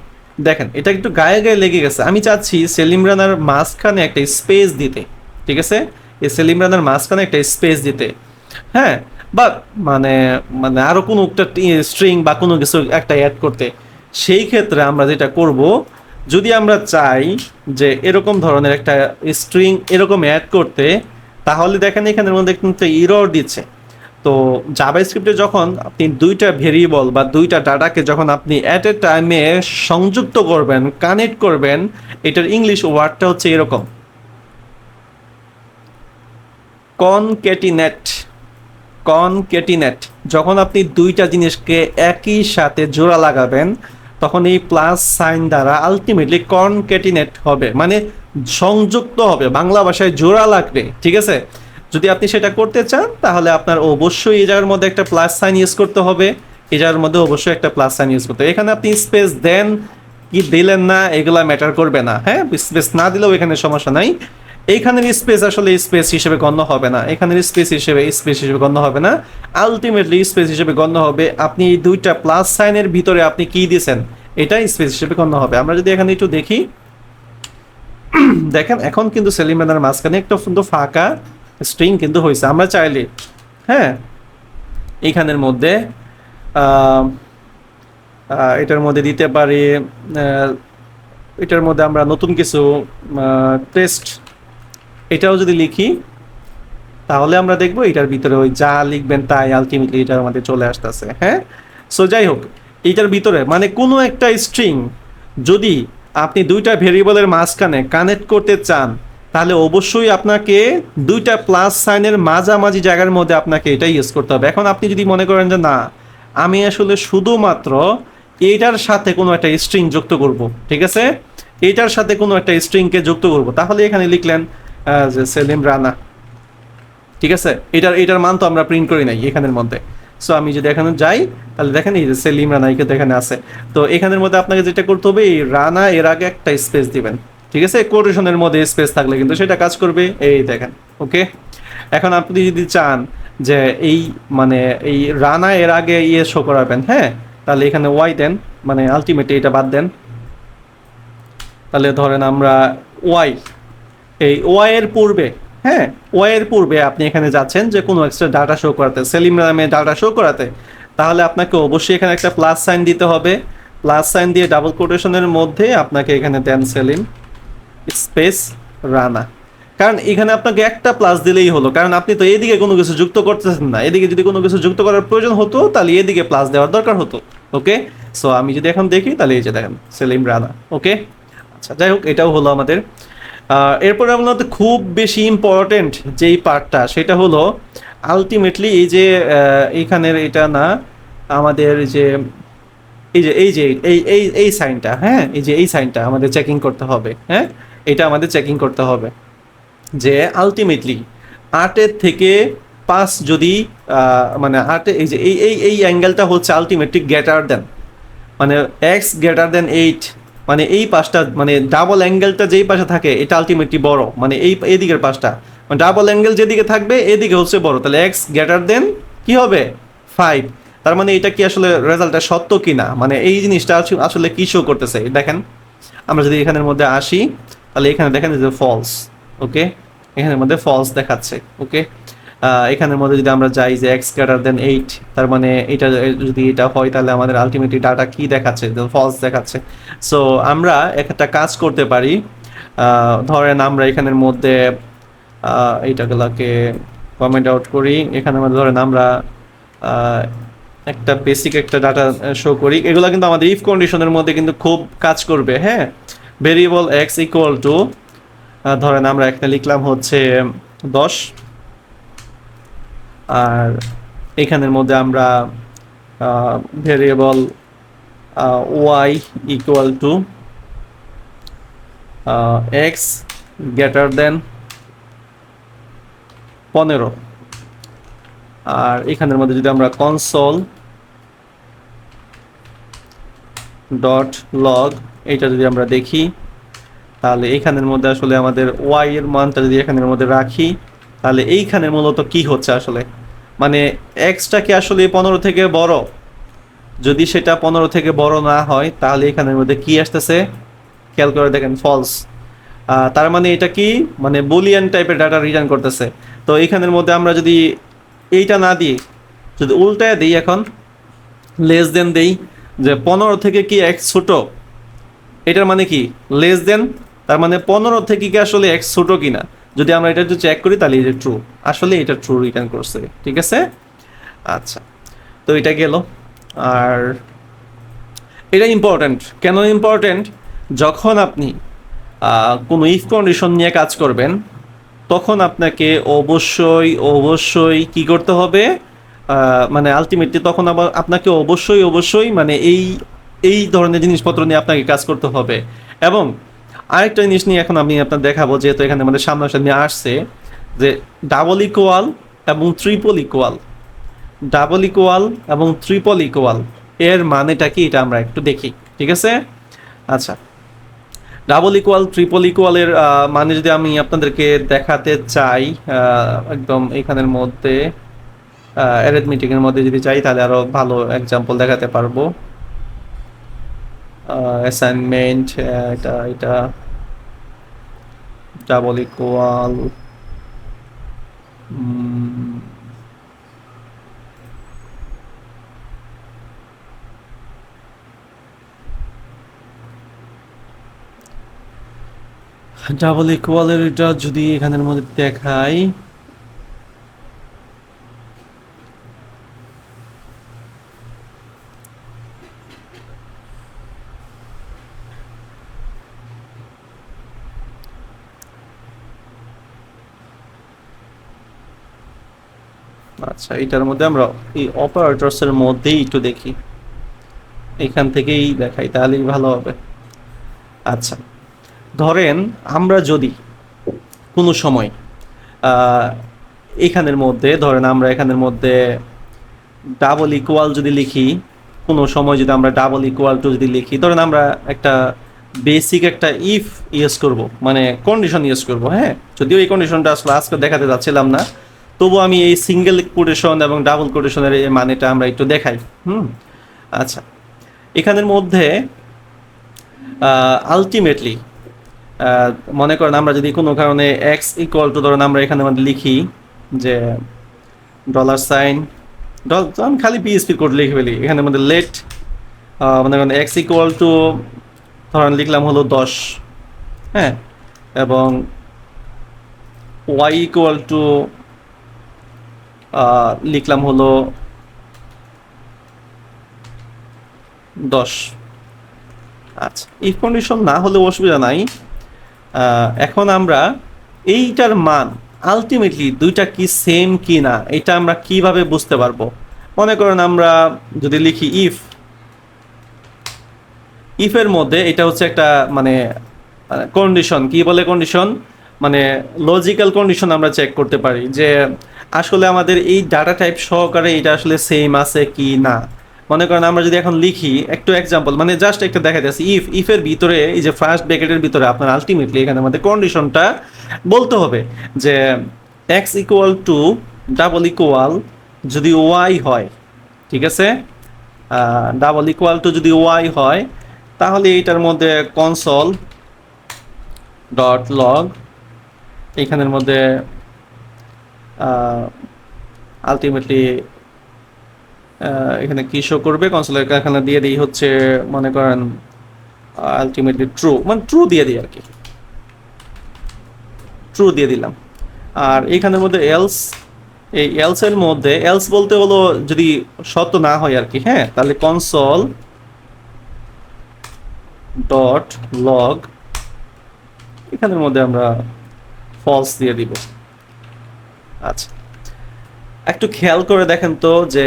দেখেন এটা একটু গায়ে গায়ে লেগে গেছে। আমি চাচ্ছি সেলিম রানার মাঝখানে একটা স্পেস দিতে, ঠিক আছে? এই সেলিম রানার মাঝখানে একটা স্পেস দিতে, হ্যাঁ, বা মানে মানে আরো কোনো একটা স্ট্রিং বা কোনো কিছু একটা অ্যাড করতে। সেই ক্ষেত্রে আমরা যেটা করব, যদি আমরা চাই যে এরকম ধরনের একটা স্ট্রিং এরকম অ্যাড করতে, তাহলে দেখেন এখানের মধ্যে কিন্তু ইরর দিচ্ছে। তো জাভাস্ক্রিপ্টে যখন আপনি দুইটা ভেরিয়েবল বা দুইটা ডাটাকে যখন আপনি অ্যাট এ টাইমে সংযুক্ত করবেন, কানেক্ট করবেন, এটার ইংলিশ ওয়ার্ডটা হচ্ছে এরকম, কনক্যাটিনেট। কনক্যাটিনেট, যখন আপনি দুইটা জিনিসকে একই সাথে জোড়া লাগাবেন তখন এই প্লাস সাইন দ্বারা আলটিমেটলি কনক্যাটিনেট হবে, মানে সংযুক্ত হবে, বাংলা ভাষায় জোড়া লাগবে, ঠিক আছে? যদি আপনি সেটা করতে চান তাহলে আপনার অবশ্যই এই জায়গার মধ্যে একটা প্লাস সাইন ইউজ করতে হবে, এই জায়গার মধ্যে অবশ্যই একটা প্লাস সাইন ইউজ করতে হবে। এখানে আপনি স্পেস দেন কি দিলেন না এগুলা ম্যাটার করবে না, হ্যাঁ, স্পেস না দিলেও এখানে সমস্যা নাই। এইখানের স্পেস আসলে স্পেস হিসেবে গণ্য হবে না, এখানের স্পেস হিসেবে গণ্য হবে না, আলটিমেটলি স্পেস হিসেবে গণ্য হবে আপনি এই দুইটা প্লাস সাইনের ভিতরে আপনি কি দিয়েছেন, এটা স্পেস হিসেবে গণ্য হবে। আমরা যদি এখানে একটু দেখি, দেখেন এখন কিন্তু সেলিম রানার মাঝখানে একটা সুন্দর ফাঁকা স্ট্রিং কিন্তু হয়েছে। আমরা চাইলে হ্যাঁ এইখানের মধ্যে এটার মধ্যে দিতে পারি, এটার মধ্যে আমরা নতুন কিছু টেস্ট এটাও যদি লিখি তাহলে আমরা দেখবো এটার ভিতরে ওই যা লিখবেন তাই আলটিমেটলি এটা আমাদের চলে আসতেছে। হ্যাঁ, সো যাই হোক, এইটার ভিতরে মানে কোনো একটা স্ট্রিং যদি আপনি দুইটা ভেরিয়েবলের মাঝখানে কানেক্ট করতে চান তাহলে অবশ্যই আপনাকে দুইটা প্লাস সাইনের মাঝামাঝি জায়গার মধ্যে আপনাকে এটা ইউজ করতে হবে। এখন আপনি যদি মনে করেন যে না, আমি আসলে শুধুমাত্র এইটার সাথে কোনো একটা স্ট্রিং যুক্ত করব, ঠিক আছে, এইটার সাথে কোনো একটা স্ট্রিংকে যুক্ত করব, তাহলে এখানে লিখলেন যে সেলিম রানা, ঠিক আছে? এটার মান তো আমরা প্রিন্ট করি নাই এখানের মধ্যে। সো আমি যদি এখানে যাই তাহলে দেখেন এই যে সেলিম রানা কিন্তু এখানে আছে। তো এখানের মধ্যে আপনাকে যেটা করতে হবে, এই রানা এর আগে একটা স্পেস দিবেন, ঠিক আছে? কোটেশনের মধ্যে স্পেস থাকলে কিন্তু সেটা কাজ করবে। এই দেখেন, ওকে। এখন আপনি যদি চান যে এই মানে এই রানা এর আগে ইয়ে শো করাবেন, হ্যাঁ, তাহলে এখানে ওয়াই দেন, মানে আলটিমেটলি এটা বাদ দেন, তাহলে ধরেন আমরা ওয়াই, এই ওয়াই এর পূর্বে, হ্যাঁ ওয়াই এর পূর্বে আপনি এখানে যাচ্ছেন যে কোনো এক্সট্রা ডাটা শো করাতে, সেলিম নামে ডাটা শো করাতে, তাহলে আপনাকে অবশ্যই এখানে একটা প্লাস সাইন দিতে হবে। প্লাস সাইন দিয়ে ডাবল কোটেশনের মধ্যে আপনাকে এখানে দেন সেলিম স্পেস রানা, কারণ এখানে আপনাকে একটা প্লাস দিলেই হলো, কারণ আপনি তো এদিকে কোনো কিছু যুক্ত করতেছেন না। এদিকে যদি কোনো কিছু যুক্ত করার প্রয়োজন হতো তাহলে এদিকে প্লাস দেওয়ার দরকার হতো। ওকে, সো আমি যদি এখন দেখি তাহলে এই যে দেখেন সেলিম রানা। ওকে, আচ্ছা যাই হোক, এটাও হলো আমাদের। এরপরে আমাদের খুব বেশি ইম্পর্টেন্ট যেই পার্টটা, সেটা হলো আলটিমেটলি এই যে এইখানের এটা না, আমাদের যে এই সাইনটা, হ্যাঁ এই যে এই সাইনটা আমাদের চেকিং করতে হবে। হ্যাঁ, এটা আমাদের চেকিং করতে হবে যে আলটিমেটলি 8-এর থেকে 5 যদি মানে 8 এই যে এই অ্যাঙ্গেলটা হচ্ছে আলটিমেটলি গ্রেটার দেন, মানে এক্স গ্রেটার দেন 8, মানে এই পাশটা মানে ডাবল অ্যাঙ্গেলটা যেই পাশে থাকে এটা আলটিমেটলি বড়, মানে এই দিকের পাশটা, মানে ডাবল অ্যাঙ্গেল যেদিকে থাকবে এদিকে হচ্ছে বড়, তাহলে এক্স গ্রেটার দেন কি হবে 5। তার মানে এটা কি আসলে রেজাল্টটা সত্য কি না, মানে এই জিনিসটা আসলে কি শো করতেছে দেখেন। আমরা যদি এখানের মধ্যে আসি তাহলে এখানে দেখেন যে ফলস। ওকে, এখানের মধ্যে ফলস দেখাচ্ছে। ওকে, এখানের মধ্যে যদি আমরা যাই যে এক্স গ্রেটার দেন 8, তার মানে এটা যদি এটা হয় তাহলে আমাদের আলটিমেটলি ডাটা কি দেখাচ্ছে, ফলস দেখাচ্ছে। সো আমরা একটা কাজ করতে পারি, ধরেন আমরা এখানের মধ্যে এইটাগুলোকে কমেন্ট আউট করি, এখানের মধ্যে ধরেন আমরা একটা বেসিক একটা ডাটা শো করি। এগুলো কিন্তু আমাদের ইফ কন্ডিশনের মধ্যে কিন্তু খুব কাজ করবে। হ্যাঁ, ভেরিয়েবল এক্স ইকুয়াল টু ধরেন আমরা এখানে লিখলাম হচ্ছে 10, আর এখানের মধ্যে আমরা variable y equal to x greater than 15, আর এখানের মধ্যে যদি আমরা কনসোল ডট লগ এইটা যদি আমরা দেখি, তাহলে এইখানের মধ্যে আসলে আমাদের ওয়াই এর মানটা যদি এখানের মধ্যে রাখি, তাহলে এইখানে মূলত কি হচ্ছে আসলে, মানে এক্সটা কি আসলে 15 থেকে বড়, যদি সেটা 15 থেকে বড় না হয় তাহলে এখানের মধ্যে কি আসতেছে খেয়াল করে দেখেন ফলস। তার মানে এটা কি, মানে বুলিয়ান টাইপের ডাটা রিটার্ন করতেছে। তো এইখানের মধ্যে আমরা যদি এইটা না দিই, যদি উল্টায় দিই, এখন লেস দেন দেই যে 15 থেকে কি এক্স ছোট, এটার মানে কি লেস দেন, তার মানে 15 থেকে কি আসলে এক্স ছোট কিনা। যদি আমরা এটা একটু চেক করি তাহলে এটা ট্রু, আসলে এটা ট্রু রিটার্ন করছে। ঠিক আছে, আচ্ছা তো এটা গেল। আর এটা ইম্পর্ট্যান্ট, কেন ইম্পর্ট্যান্ট, যখন আপনি কোনো ইফ কন্ডিশন নিয়ে কাজ করবেন তখন আপনাকে অবশ্যই অবশ্যই কি করতে হবে, মানে আলটিমেটলি তখন আবার আপনাকে অবশ্যই অবশ্যই মানে এই ধরনের জিনিসপত্র নিয়ে আপনাকে কাজ করতে হবে। এবং আরেকটা জিনিস নিয়ে এখন আমি আপনার দেখাবো, যেহেতু এখানে আমাদের সামনাসামনি আসছে যে ডাবল ইকুয়াল এবং ট্রিপল ইকুয়াল, ডাবল ইকুয়াল এবং ট্রিপল ইকুয়াল এর মানেটা কি এটা আমরা একটু দেখি। ঠিক আছে, আচ্ছা ডাবল ইকুয়াল ট্রিপল ইকুয়ালের মানে যদি আমি আপনাদেরকে দেখাতে চাই একদম এখানের মধ্যে অ্যারিথমেটিকের মধ্যে যদি চাই তাহলে আরো ভালো এক্সাম্পল দেখাতে পারবো। অ্যাসাইনমেন্ট এটা এটা ডাবল ইকুয়াল ডাবল ইকুয়ালের এটা যদি এখানের মধ্যে দেখাই, আচ্ছা এটার মধ্যে আমরা এই অপারেটরস এর মধ্যেই একটু দেখি, এখান থেকেই দেখাই তাহলেই ভালো হবে। আচ্ছা ধরেন আমরা যদি কোনো সময় এখানের মধ্যে ধরেন আমরা এখানের মধ্যে ডাবল ইকুয়াল যদি লিখি, কোনো সময় যদি আমরা ডাবল ইকুয়াল টু যদি লিখি, ধরেন আমরা একটা বেসিক একটা ইফ ইউজ করব, মানে কন্ডিশন ইউজ করব। হ্যাঁ, যদিও এই কন্ডিশনটা আসলে আজকে দেখাতে যাচ্ছিলাম না, তবু আমি এই সিঙ্গেল কোটেশন এবং ডাবল কোটেশনের এই মানেটা আমরা একটু দেখাই। আচ্ছা এখানের মধ্যে আলটিমেটলি মনে করেন আমরা যদি কোনো কারণে এক্স ইকুয়াল টু ধরেন আমরা এখানে মধ্যে লিখি যে ডলার সাইন আমি খালি পিএসপি কোড লিখে ফেলি এখানে মধ্যে লেট মনে করেন এক্স ইকুয়াল টু ধরেন লিখলাম হলো 10, হ্যাঁ, এবং ওয়াই ইকুয়াল টু লিখলাম হলো 10। আচ্ছা, ইফ কন্ডিশন না হলে অসুবিধা নাই। এখন আমরা এইটার মান আলটিমেটলি দুইটা কি সেম কি না এটা আমরা কিভাবে বুঝতে পারবো? মনে করেন আমরা যদি লিখি ইফের মধ্যে এটা হচ্ছে একটা মানে কন্ডিশন, কি বলে কন্ডিশন, মানে লজিক্যাল কন্ডিশন আমরা চেক করতে পারি যে আসলে আমাদের এই ডাটা টাইপ সহকারে এটা আসলে সেম আছে কি না। মনে করেন আমরা যদি এখন লিখি একটু এক্সাম্পল, মানে জাস্ট একটা দেখা যাচ্ছে ইফের ভিতরে এই যে ফার্স্ট ব্র্যাকেটের ভিতরে আপনার আলটিমেটলি এখানে আমাদের কন্ডিশনটা বলতে হবে যে x equal two double equal যদি ওয়াই হয়, ঠিক আছে, ডাবল ইকুয়াল টু যদি ওয়াই হয় তাহলে এইটার মধ্যে কনসোল ডট লগ এইখানের মধ্যে আলটিমেটলি এখানে কি শো করবে কনসোলের এখানে দিয়ে দিই হচ্ছে মনে করেন আলটিমেটলি ট্রু, মানে ট্রু দিয়ে দিই আর কি, ট্রু দিয়ে দিলাম। আর এইখানের মধ্যে এলস, এই এলস এর মধ্যে এলস বলতে হলো যদি সত্য না হয় আর কি, হ্যাঁ, তাহলে কনসোল ডট লগ এখানের মধ্যে আমরা ফলস দিয়ে দিব। আচ্ছা, একটু খেয়াল করে দেখেন তো যে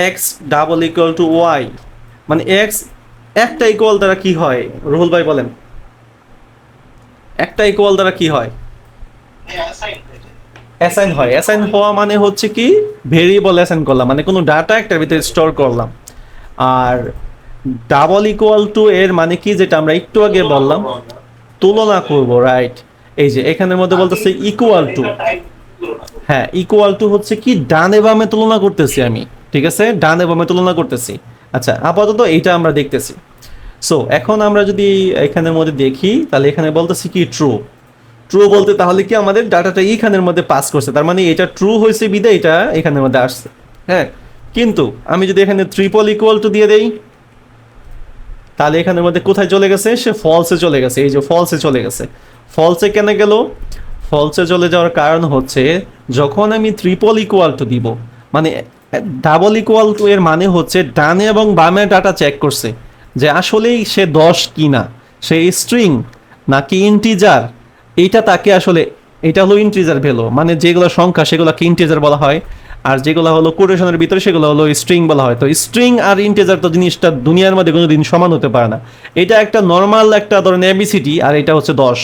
x double equal to y, মানে এক্স একটা ইকুয়াল দ্বারা কি হয় রুহুল ভাই বলেন, একটা ইকুয়াল দ্বারা কি হয়? অ্যাসাইন হয়। অ্যাসাইন হওয়া মানে হচ্ছে কি ভেরিয়েবল অ্যাসাইন করলাম, মানে কোনো ডাটা একটার ভিতরে স্টোর করলাম। আর ডাবল ইকুয়াল টু এর মানে কি, যেটা আমরা একটু আগে বললাম, তুলনা করব, রাইট। এই যে এখানের মধ্যে বলতেছে ইকুয়াল টু, হ্যাঁ, ইকুয়াল টু হচ্ছে কি ডানে বামে তুলনা করতেছি আমি, ঠিক আছে, ডানে বামে তুলনা করতেছি। আচ্ছা, আপাতত এইটা আমরা দেখতেছি। সো এখন আমরা যদি এখানের মধ্যে দেখি তাহলে এখানে বলতেছি কি ট্রু, ট্রু বলতে তাহলে কি আমাদের ডাটাটা এইখানের মধ্যে পাস করছে, তার মানে এটা ট্রু হয়েছে বিদে এটা এখানের মধ্যে আসছে, হ্যাঁ। কিন্তু আমি যদি এখানে ট্রিপল ইকুয়াল টু দিয়ে দেই তাহলে এখানের মধ্যে কোথায় চলে গেছে, সে ফলসে চলে গেছে। এই যে ফলসে চলে গেছে। ফলসে কেন গেল? ফলসে চলে যাওয়ার কারণ হচ্ছে যখন আমি ট্রিপল ইকুয়াল টু দিব, মানে ডাবল ইকুয়াল টু এর মানে হচ্ছে ডানে এবং বামে ডাটা চেক করছে যে আসলেই সে 10 কিনা, সে স্ট্রিং নাকি ইন্টিজার, এইটা তাকে আসলে, এটা হলো ইন্টিজার ভ্যালু, মানে যেগুলো সংখ্যা সেগুলোকে ইন্টিজার বলা হয়, আর যেগুলো হলো কোটেশনের ভিতরে সেগুলো হলো স্ট্রিং বলা হয়। তো স্ট্রিং আর ইন্টিজার তো জিনিসটা দুনিয়ার মধ্যে কোনোদিন সমান হতে পারে না। এটা একটা নর্মাল একটা ধরেন এবিসিডি, আর এটা হচ্ছে 10,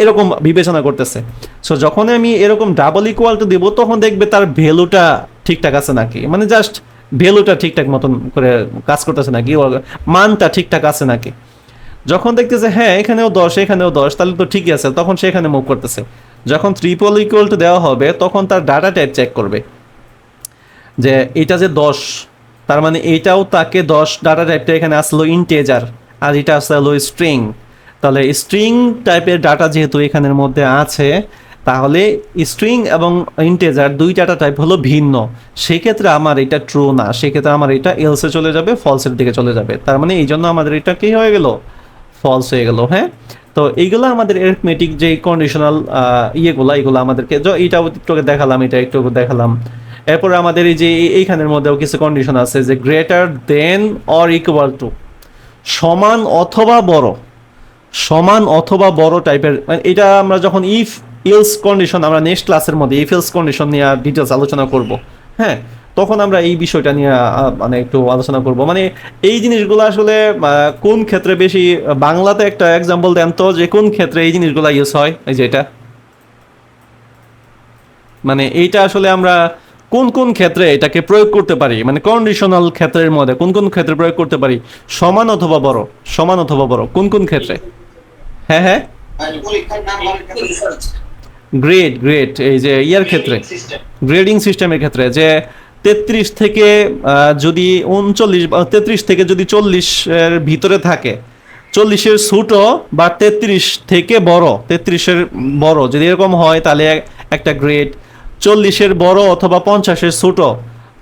এরকম বিবেচনা করতেছে। সো যখন আমি এরকম ডাবল ইকুয়াল টু দেবো তখন দেখবে তার ভ্যালুটা ঠিকঠাক আছে নাকি, মানে জাস্ট ভ্যালুটা ঠিকঠাক মতন করে কাজ করতেছে নাকি, মানটা ঠিকঠাক আছে নাকি। যখন দেখতেছে হ্যাঁ এখানেও 10 এখানেও 10 তাহলে তো ঠিকই আছে, তখন সে এখানে মুভ করতেছে। যখন ট্রিপল ইকুয়াল টু দেওয়া হবে তখন তার ডাটা টাইপ চেক করবে যে এটা যে 10, তার মানে এইটাও তাকে 10 ডাটা টাইপটা এখানে আসলো ইন্টেজার, আর এটা আসলো স্ট্রিং। তাহলে স্ট্রিং টাইপের ডাটা যেহেতু এখানের মধ্যে আছে, তাহলে স্ট্রিং এবং ইন্টেজার দুই ডাটা টাইপ হলো ভিন্ন, সেক্ষেত্রে আমার এটা ট্রু না, সেক্ষেত্রে আমার এটা এলসে চলে যাবে, ফলসের দিকে চলে যাবে। তার মানে এই জন্য আমাদের এটা কি হয়ে গেল, ফলস হয়ে গেল, হ্যাঁ। তো এইগুলো আমাদের অ্যারিথমেটিক যে কন্ডিশনাল এগুলো আমাদেরকে, এইটা একটু দেখালাম, এটা একটু দেখালাম। এরপরে আমাদের এই যে এইখানের মধ্যেও কিছু কন্ডিশন আছে যে greater than or equal to, সমান অথবা বড়, সমান অথবা বড় টাইপের, মানে এটা আমরা যখন ইফ ইলস কন্ডিশন, আমরা নেক্সট ক্লাসের মধ্যে ইফ ইলস কন্ডিশন নিয়ে ডিটেলস আলোচনা করব, হ্যাঁ, তখন আমরা এই বিষয়টা নিয়ে মানে একটু আলোচনা করব। মানে এই জিনিসগুলো আসলে কোন ক্ষেত্রে বেশি, বাংলাতে একটা এক্সাম্পল দেন তো যে কোন ক্ষেত্রে এই জিনিসগুলো ইউজ হয়। এই যে এটা, মানে এইটা আসলে আমরা কোন কোন ক্ষেত্রে এটাকে প্রয়োগ করতে পারি, মানে কন্ডিশনাল ক্ষেত্রের মধ্যে কোন কোন ক্ষেত্রে প্রয়োগ করতে পারি, সমান অথবা বড়, সমান অথবা বড় কোন কোন ক্ষেত্রে। হ্যাঁ হ্যাঁ, গ্রেড গ্রেড, এই যে ইয়ার ক্ষেত্রে, গ্রেডিং সিস্টেমের ক্ষেত্রে যে 33 থেকে যদি 39 বা 33 থেকে যদি 40 এর ভিতরে থাকে, 40-এর ছোটো বা 33 থেকে বড়, 33-এর বড় যদি এরকম হয় তাহলে একটা গ্রেড, 40-এর বড় অথবা 50-এর ছোটো,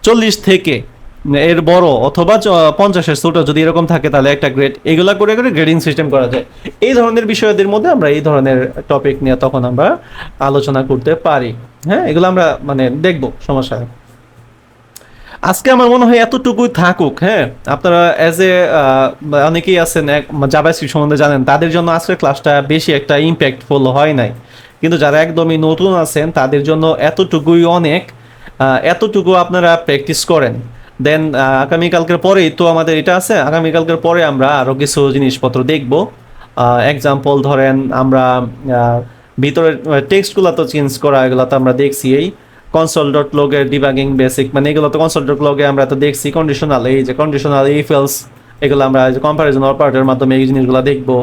40 থেকে এর বড় অথবা 50-এর ছোটো যদি এরকম থাকে তাহলে একটা গ্রেড। এগুলা করে করে গ্রেডিং সিস্টেম করা যায়। এই ধরনের বিষয়দের মধ্যে আমরা এই ধরনের টপিক নিয়ে তখন আমরা আলোচনা করতে পারি। হ্যাঁ, এগুলো আমরা মানে দেখবো, সমস্যা নেই। আজকে আমার মনে হয় এতটুকুই থাকুক। হ্যাঁ, আপনারা অ্যাজ এ অনেকেই আছেন জাভাস্ক্রিপ্ট সম্বন্ধে জানেন, তাদের জন্য আজকের ক্লাসটা বেশি একটা ইম্প্যাক্টফুল হয় নাই, কিন্তু যারা একদমই নতুন আছেন তাদের জন্য এতটুকুই অনেক। এতটুকু আপনারা প্র্যাকটিস করেন, দেন আগামীকালকের পরেই তো আমাদের এটা আছে, আগামীকালকের পরে আমরা আরও কিছু জিনিসপত্র দেখব। এক্সাম্পল ধরেন আমরা ভিতরের টেক্সটগুলো তো চেঞ্জ করা, এগুলো তো আমরা দেখছি। এই console.log-এর ডিবাগিং বেসিক, মানে এগুলো তো console.log-এ আমরা তো দেখছি। কন্ডিশনাল, এই যে কন্ডিশনাল ইফ এলস, এগুলো আমরা কম্পারিজন অপারেটরের মাধ্যমে এই জিনিসগুলো দেখবো।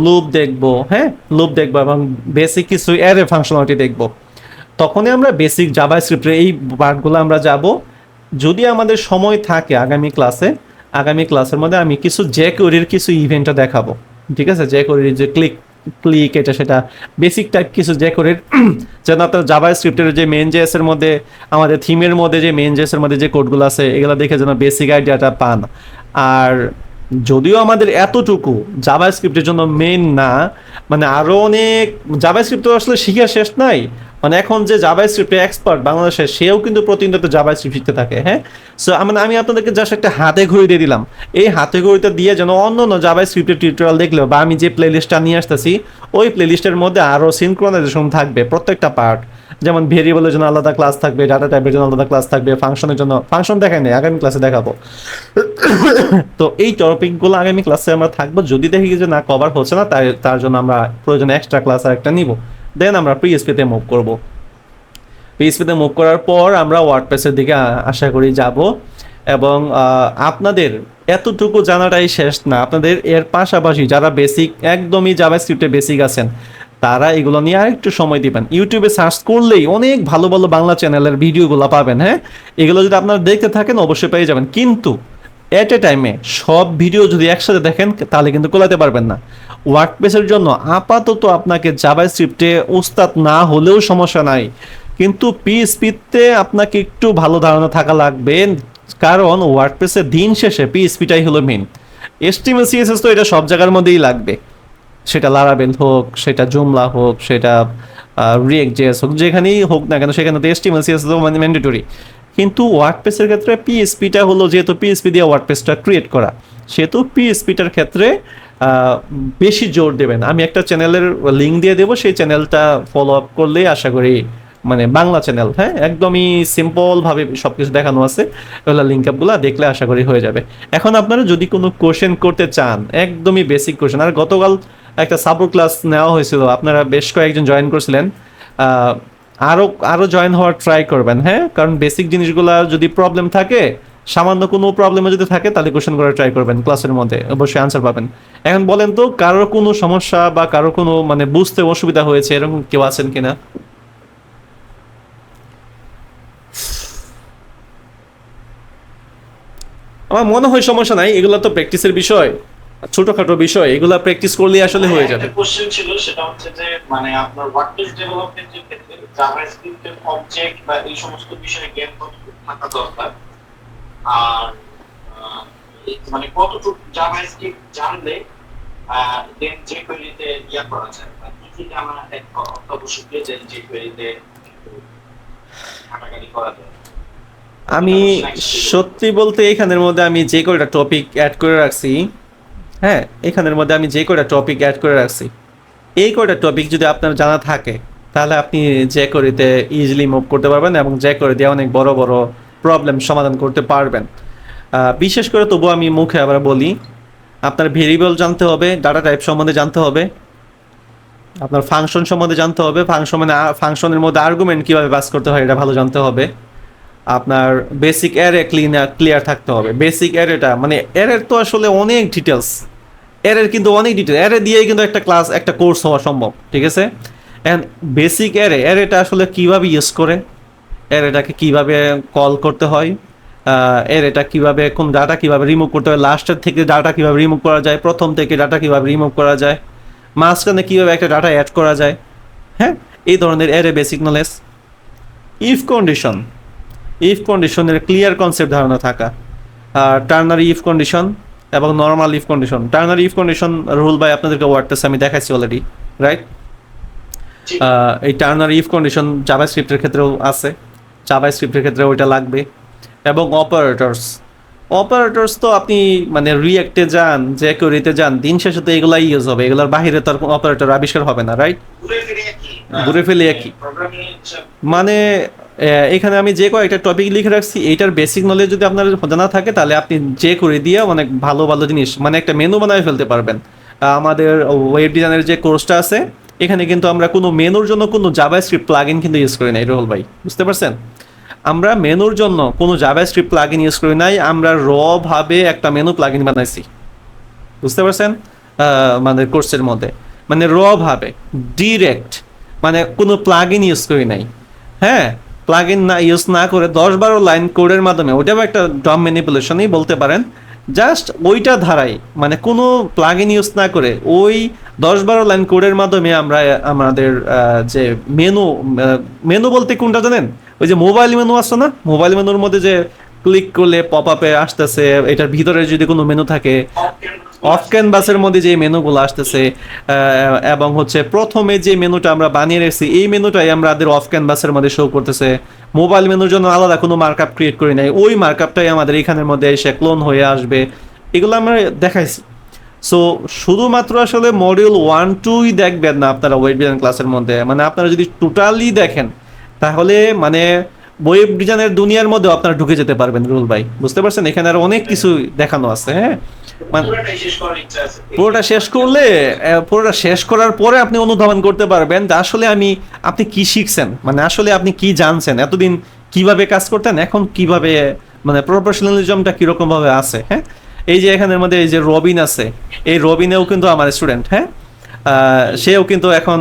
লুপ দেখবো, হ্যাঁ লুপ দেখবো, এবং বেসিক কিছু অ্যারে ফাংশনালিটি দেখবো। তখনই আমরা বেসিক জাভাস্ক্রিপ্টের এই পার্টগুলো আমরা যাব। যদি আমাদের সময় থাকে আগামী ক্লাসের মধ্যে আমি কিছু jQuery-র কিছু ইভেন্টটা দেখাবো, ঠিক আছে? jQuery-র যে ক্লিক এটা সেটা বেসিক টাইপ কিছু jQuery-র, যেন আপনার জাভাস্ক্রিপ্টের যে মেইন জেএস-এর মধ্যে, আমাদের থিমের মধ্যে যে মেইন জেএস-এর মধ্যে যে কোডগুলো আছে এগুলো দেখে যেন বেসিক আইডিয়াটা পান। আর যদিও আমাদের এতটুকু জাভাস্ক্রিপ্টের জন্য মেইন না, মানে আরও অনেক জাভাস্ক্রিপ্ট তো আসলে শিখা শেষ নাই। মানে এখন যে জাভাস্ক্রিপ্টে এক্সপার্ট বাংলাদেশে, সেও কিন্তু প্রতিনিয়ত জাভাস্ক্রিপ্ট শিখতে থাকে। হ্যাঁ, সো আমি আপনাদেরকে জাস্ট একটা হাতে ঘড়ি দিয়ে দিলাম। এই হাতে ঘড়িটা দিয়ে যেন অন্য অন্য জাভাস্ক্রিপ্টের টিউটোরিয়াল দেখলেও, বা আমি যে প্লেলিস্টটা নিয়ে আসতেছি ওই প্লেলিস্টের মধ্যে আরও সিনক্রোনাইজেশন থাকবে প্রত্যেকটা পার্ট। যেমন ভেরিয়েবলের জন্য আলাদা ক্লাস থাকবে, ডাটা টাইপের জন্য আলাদা ক্লাস থাকবে, ফাংশনের জন্য, ফাংশন দেখাই নেই, আগামী ক্লাসে দেখাবো। তো এই টপিকগুলো আগামী ক্লাসে আমরা থাকবো। যদি দেখি যে না কভার হচ্ছে না, তার জন্য আমরা প্রয়োজনে এক্সট্রা ক্লাস আর একটা নিব। দেন আমরা পিএইচপিতে মুভ করব। পিএইচপিতে মুভ করার পর আমরা ওয়ার্ডপ্রেসের দিকে আশা করি যাব। এবং আপনাদের এতটুকু জানাটাই শেষ না, আপনাদের এর পাশাপাশি যারা বেসিক একদমই জাভাস্ক্রিপ্টে বেসিক আছেন, তারা এগুলো নিয়ে আরেকটু সময় দিবেন। ইউটিউবে সার্চ করলেই অনেক ভালো ভালো বাংলা চ্যানেলের ভিডিওগুলো পাবেন। হ্যাঁ, এগুলো যদি আপনারা দেখতে থাকেন অবশ্যই পেয়ে যাবেন, কিন্তু এট এ টাইমে সব ভিডিও যদি একসাথে দেখেন তাহলে কিন্তু কোলাতে পারবেন না। ওয়ার্ডপ্রেসের জন্য আপাতত আপনাকে জাভাস্ক্রিপ্টে উস্তাদ না হলেও সমস্যা নাই, কিন্তু পিএইচপিতে আপনাকে একটু ভালো ধারণা থাকা লাগবে, কারণ ওয়ার্ডপ্রেসের দিন শেষে পিএইচপিটাই হলো মেইন। এইচটিএমএল সিএসএস তো এটা সব জায়গার মধ্যেই লাগবে, সেটা লারাভেল হোক, সেটা জুমলা হোক, সেটা রিয়েক্ট জেএস হোক, যেখানেই হোক না কেন সেখানে তো এইচটিএমএল সিএসএস মানে ম্যান্ডেটরি। কিন্তু ওয়ার্ডপ্রেসের ক্ষেত্রে পিএইচপিটা হলো, যেহেতু পিএইচপি দিয়ে ওয়ার্ডপ্রেসটা ক্রিয়েট করা, সেহেতু পিএইচপিটার ক্ষেত্রে বেশি জোর দেবেন। আমি একটা চ্যানেলের লিঙ্ক দিয়ে দেবো, সেই চ্যানেলটা ফলো আপ করলেই আশা করি, মানে বাংলা চ্যানেল, হ্যাঁ একদমই সিম্পলভাবে সব কিছু দেখানো আছে, ওগুলো লিঙ্ক আপগুলো দেখলে আশা করি হয়ে যাবে। এখন আপনারা যদি কোনো কোশ্চেন করতে চান, একদমই বেসিক কোশ্চেন, আর গতকাল একটা সাপোর্ট ক্লাস নেওয়া হয়েছিল, আপনারা বেশ কয়েকজন জয়েন করছিলেন, আরও জয়েন হওয়ার ট্রাই করবেন। হ্যাঁ, কারণ বেসিক জিনিসগুলো যদি প্রবলেম থাকে, সামান্য কোনো প্রবলেমে যদি থাকে, তাহলে কোশ্চেন করার ট্রাই করবেন, ক্লাসের মধ্যে অবশ্যই আনসার পাবেন। এখন বলেন তো, কারোর কোনো সমস্যা বা কারোর কোনো মানে বুঝতে অসুবিধা হয়েছে এরকম কেউ আছেন কিনা? আমার মনে হয় সমস্যা নাই, এগুলো তো প্র্যাকটিসের বিষয়, ছোটখাটো বিষয়, এগুলা প্র্যাকটিস করলেই আসলে হয়ে যাবে। একটা কোশ্চেন ছিল, সেটা হচ্ছে যে মানে আপনার ওয়ার্ডপ্রেস ডেভেলপমেন্টের ক্ষেত্রে জাভাস্ক্রিপ্টের অবজেক্ট বা এই সমস্ত বিষয়ে জ্ঞান কতটুকু থাকা দরকার, আর মানে কতটুকু জাভাস্ক্রিপ্ট জানলে দেন যে কোয়েরিতে ইয়া করা যায়, বা কি কি আমার এক অত্যাবশ্যক যে কোয়েরিতে ঘাটাঘাটি করা যায়। আমি সত্যি বলতে এখানের মধ্যে আমি যে কয়টা টপিক অ্যাড করে রাখছি, হ্যাঁ এখানের মধ্যে আমি যে কয়টা টপিক অ্যাড করে রাখছি, এই কয়টা টপিক যদি আপনার জানা থাকে, তাহলে আপনি jQuery-তে ইজিলি মুভ করতে পারবেন এবং jQuery দিয়ে অনেক বড় বড় প্রবলেম সমাধান করতে পারবেন। বিশেষ করে তবু আমি মুখে আবার বলি, আপনার ভেরিয়েবল জানতে হবে, ডাটা টাইপ সম্বন্ধে জানতে হবে, আপনার ফাংশন সম্বন্ধে জানতে হবে, ফাংশনের মধ্যে আর্গুমেন্ট কীভাবে পাস করতে হয় এটা ভালো জানতে হবে, আপনার বেসিক অ্যারে ক্লিয়ার থাকতে হবে। বেসিক অ্যারেটা মানে অ্যারের তো আসলে অনেক ডিটেলস, অ্যারে দিয়েই কিন্তু একটা ক্লাস, একটা কোর্স হওয়া সম্ভব, ঠিক আছে? অ্যান্ড বেসিক অ্যারেটা আসলে কীভাবে ইউজ করে, অ্যারেটাকে কীভাবে কল করতে হয়, এর এটা কিভাবে কোন ডাটা কিভাবে রিমুভ করতে হয়, লাস্টের থেকে ডাটা কিভাবে রিমুভ করা যায়, প্রথম থেকে ডাটা কিভাবে রিমুভ করা যায়, মাঝখানে কিভাবে একটা ডাটা অ্যাড করা যায়, হ্যাঁ, এই ধরনের এর basic knowledge. If condition, if কন্ডিশনের ক্লিয়ার কনসেপ্ট ধারণা থাকা, টার্নারি ইফ কন্ডিশন এবং normal if condition. Ternary if condition rule by আপনাদেরকে ওয়ার্ডপ্রেসে আমি দেখাইছি অলরেডি, রাইট? জি। এই টার্নারি ইফ কন্ডিশন জাভাস্ক্রিপ্টের ক্ষেত্রেও আছে, জাভাস্ক্রিপ্টের ক্ষেত্রে ওইটা লাগবে। এবং অপারেটরস, অপারেটরস তো আপনি মানে রিয়েক্টে যান, যে কোরিতে যান, দিন শেষে তো এগুলাই ইউজ হবে, এগুলোর বাইরে তো আর অপারেটর আবিষ্কার হবে না, রাইট? ঘুরে ফিরে একই। মানে এখানে আমি যে কয়েকটা টপিক লিখে রাখছি, এইটার বেসিক নলেজ যদি আপনার জানা থাকে তাহলে আপনি যে করে দিয়ে অনেক ভালো ভালো জিনিস মানে একটা মেনু বানায় ফেলতে পারবেন। আমাদের ওয়েব ডিজাইনের যে কোর্সটা আছে এখানে কিন্তু আমরা কোনো মেনুর জন্য কোনো জাভাস্ক্রিপ্ট প্লাগইন কিন্তু ইউজ করি নাই রোহল ভাই, বুঝতে পারছেন? আমরা মেনুর জন্য কোনো জাভাস্ক্রিপ্ট প্লাগইন ইউজ করি নাই, আমরা র ভাবে একটা মেনু প্লাগইন বানাইছি, বুঝতে পারছেন? মানে কোর্সের মধ্যে মানে র ভাবে ডিরেক্ট, মানে কোনো প্লাগইন ইউজ করি নাই, হ্যাঁ, প্লাগইন না ইউজ না করে 10-12 লাইন কোডের মাধ্যমে, ওইটাও একটা ডম ম্যানিপুলেশনই বলতে পারেন, জাস্ট ওইটা ধারাই মানে কোনো প্লাগইন ইউজ না করে ওই 10-12 লাইন কোডের মাধ্যমে আমরা আমাদের যে মেনু, মেনু বলতে কোনটা জানেন? ওই যে মোবাইল মেনু আছে না, মোবাইল মেনুর মধ্যে যে ক্লিক করলে পপ আপে আসতেছে, এটার ভিতরে যদি কোনো মেনু থাকে, অফ ক্যানভাসের মধ্যে যে মেনুগুলো আসতেছে, এবং হচ্ছে প্রথমে যে মেনুটা আমরা বানিয়ে রেখেছি এই মেনুটাই আমাদের অফ ক্যানভাসের মধ্যে শো করতেছে। মোবাইল মেনুর জন্য আলাদা কোনো মার্কআপ ক্রিয়েট করি নাই, ওই মার্কআপটাই আমাদের এখানের মধ্যে এসে ক্লোন হয়ে আসবে, এগুলো আমরা দেখাইছি। সো শুধুমাত্র আসলে মডিউল 1-2ই দেখবেন না আপনারা ওয়েব ডিজাইন ক্লাসের মধ্যে, মানে আপনারা যদি টোটালি দেখেন তাহলে মানে ওয়েব ডিজাইনের দুনিয়ার মধ্যে আপনারা ঢুকে যেতে পারবেন রুল ভাই, বুঝতে পারছেন? এখানে আরো অনেক কিছু দেখানো আছে, হ্যাঁ। পুরোটা শেষ করলে পুরোটা শেষ করার পরে আপনি অনুধাবন করতে পারবেন যে আসলে আপনি কি শিখছেন, মানে আসলে আপনি কি জানছেন, এতদিন কিভাবে কাজ করতেন, এখন কিভাবে মানে প্রফেশনালিজমটা কিরকম ভাবে আছে, হ্যাঁ। এই যে এখানের মধ্যে এই যে রবিন আছে, এই রবিনেও কিন্তু আমার স্টুডেন্ট, হ্যাঁ। সেও কিন্তু এখন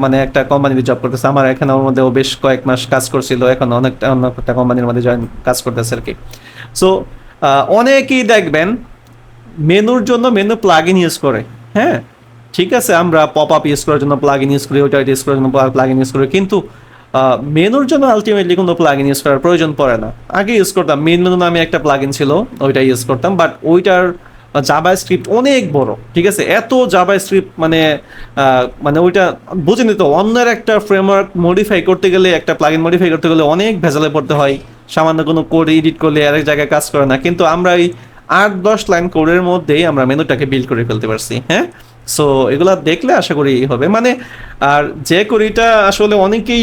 মানে একটা কোম্পানিতে জব করতেছে, আমার এখানে ওর মধ্যে ও বেশ কয়েক মাস কাজ করছিল, এখন অনেকটা অন্য একটা কোম্পানির মধ্যে জয়েন কাজ করতেছে আর কি। সো অনেকেই দেখবেন মেনুর জন্য মেনু প্লাগইন ইউজ করে, হ্যাঁ, ঠিক আছে, আমরা পপ আপ ইউজ করার জন্য প্লাগইন ইউজ করি, ওইটা ইউজ করার জন্য প্লাগইন ইউজ করি, কিন্তু মেনুর জন্য আলটিমেটলি কোনো প্লাগইন ইউজ করার প্রয়োজন পড়ে না। আগে ইউজ করতাম, মেন মেনু নামে একটা প্লাগইন ছিল, ওইটা ইউজ করতাম, বাট ওইটার জাভাস্ক্রিপ্ট অনেক বড়, ঠিক আছে, এত জাভাস্ক্রিপ্ট মানে মানে ওইটা বুঝেনি তো, অন্যের একটা ফ্রেমওয়ার্ক মডিফাই করতে গেলে, একটা প্লাগইন মডিফাই করতে গেলে অনেক ভেজালে পড়তে হয়, সামান্য কোনো কোড এডিট করলে আরেক জায়গায় কাজ করে না, কিন্তু আমরা এই 8-10 লাইন কোডের মধ্যেই আমরা মেনুটাকে বিল্ড করে ফেলতে পারছি, হ্যাঁ। সো এগুলা দেখলে আশা করি হবে মানে। আর যে করিটা আসলে অনেকেই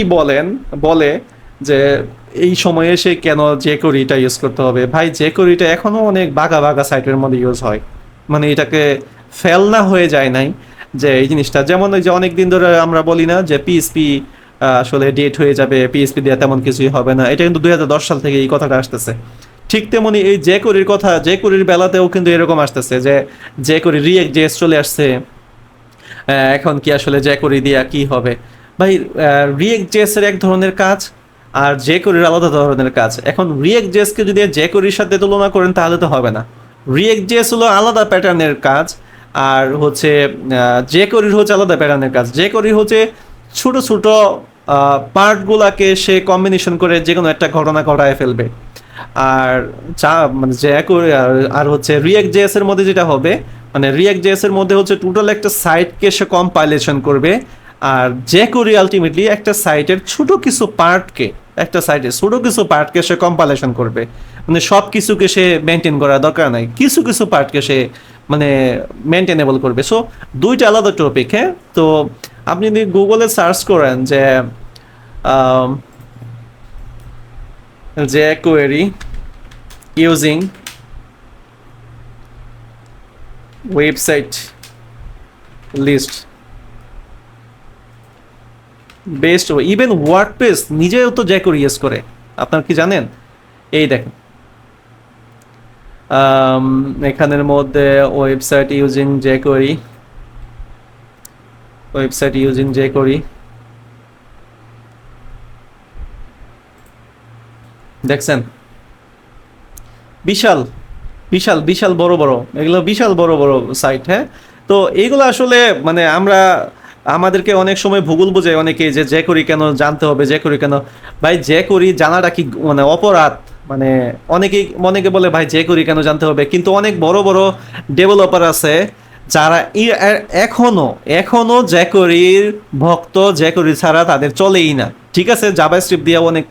বলে যে এই সময়ে এসে কেন যে করিটা ইউজ করতে হবে, ভাই যে করিটা এখনো অনেক বাঘা বাঘা সাইটের মধ্যে ইউজ হয়, মানে এটাকে ফেল না হয়ে যায় নাই যে এই জিনিসটা, যেমন ওই যে অনেক দিন ধরে আমরা বলি না যে পিএসপি আসলে ডেট হয়ে যাবে, পিএসপি দিয়ে তেমন কিছুই হবে না, এটা কিন্তু 2010 সাল থেকে এই কথাটা আসতেছে। ঠিক তেমনি এই যে করির কথা, যে করির বেলাতেও কিন্তু এরকম আসতেছে যে যে করি রিয়েক্ট জেএস চলে আসছে, এখন কি আসলে যে করি দিয়া কি হবে? ভাই রিয়েক্ট জেএস এর এক ধরনের কাজ আর যে করির আলাদা ধরনের কাজ। এখন রিয়েক্ট জেএস কে যদি যে করির সাথে তুলনা করেন তাহলে তো হবে না। রিয়েক্ট জেএস হলো আলাদা প্যাটার্নের কাজ, আর হচ্ছে যে করির হচ্ছে আলাদা প্যাটার্নের কাজ। যে করি হচ্ছে ছোট ছোট পার্টগুলাকে সে কম্বিনেশন করে যে কোনো একটা ঘটনা ঘটায় ফেলবে। আর মানে যে আর হচ্ছে রিয়েক্ট জেএস এর মধ্যে যেটা হবে, মানে রিয়েক্ট জেএস এর মধ্যে হচ্ছে টোটাল একটা সাইটকে সে কম্পাইলেশন করবে, আর যে করি আলটিমেটলি একটা সাইটের ছোট কিছু পার্টকে, একটা সাইটের ছোট কিছু পার্টকে সে কম্পাইলেশন করবে, মানে সব কিছুকে সে মেনটেন করার দরকার নাই, কিছু কিছু পার্টকে সে মানে মেনটেনেবল করবে। সো দুইটা আলাদা টপিক, হ্যাঁ। তো আপনি যদি গুগলে সার্চ করেন যে jQuery using website list based, even WordPress নিজেও তো jQuery ইউজ করে, আপনার কি জানেন? এই দেখেন এখানের মধ্যে ওয়েবসাইট ইউজিং jQuery দেখছেন, বিশাল বিশাল বিশাল বড় বড়, এগুলো বিশাল বড় বড় সাইট। হ্যাঁ, তো এইগুলো আসলে মানে আমরা আমাদেরকে অনেক সময় ভূগোল বোঝায় অনেকে যে jQuery কেন জানতে হবে, jQuery কেন। ভাই jQuery জানাটা কি মানে অপরাধ? মানে অনেকেই অনেকে বলে ভাই jQuery কেন জানতে হবে, কিন্তু অনেক বড় বড় ডেভেলপার আছে যারা এখনো এখনো jQueryর ভক্ত, jQuery ছাড়া তাদের চলেই না। ঠিক আছে, জাভাস্ক্রিপ্ট দিয়ে অনেক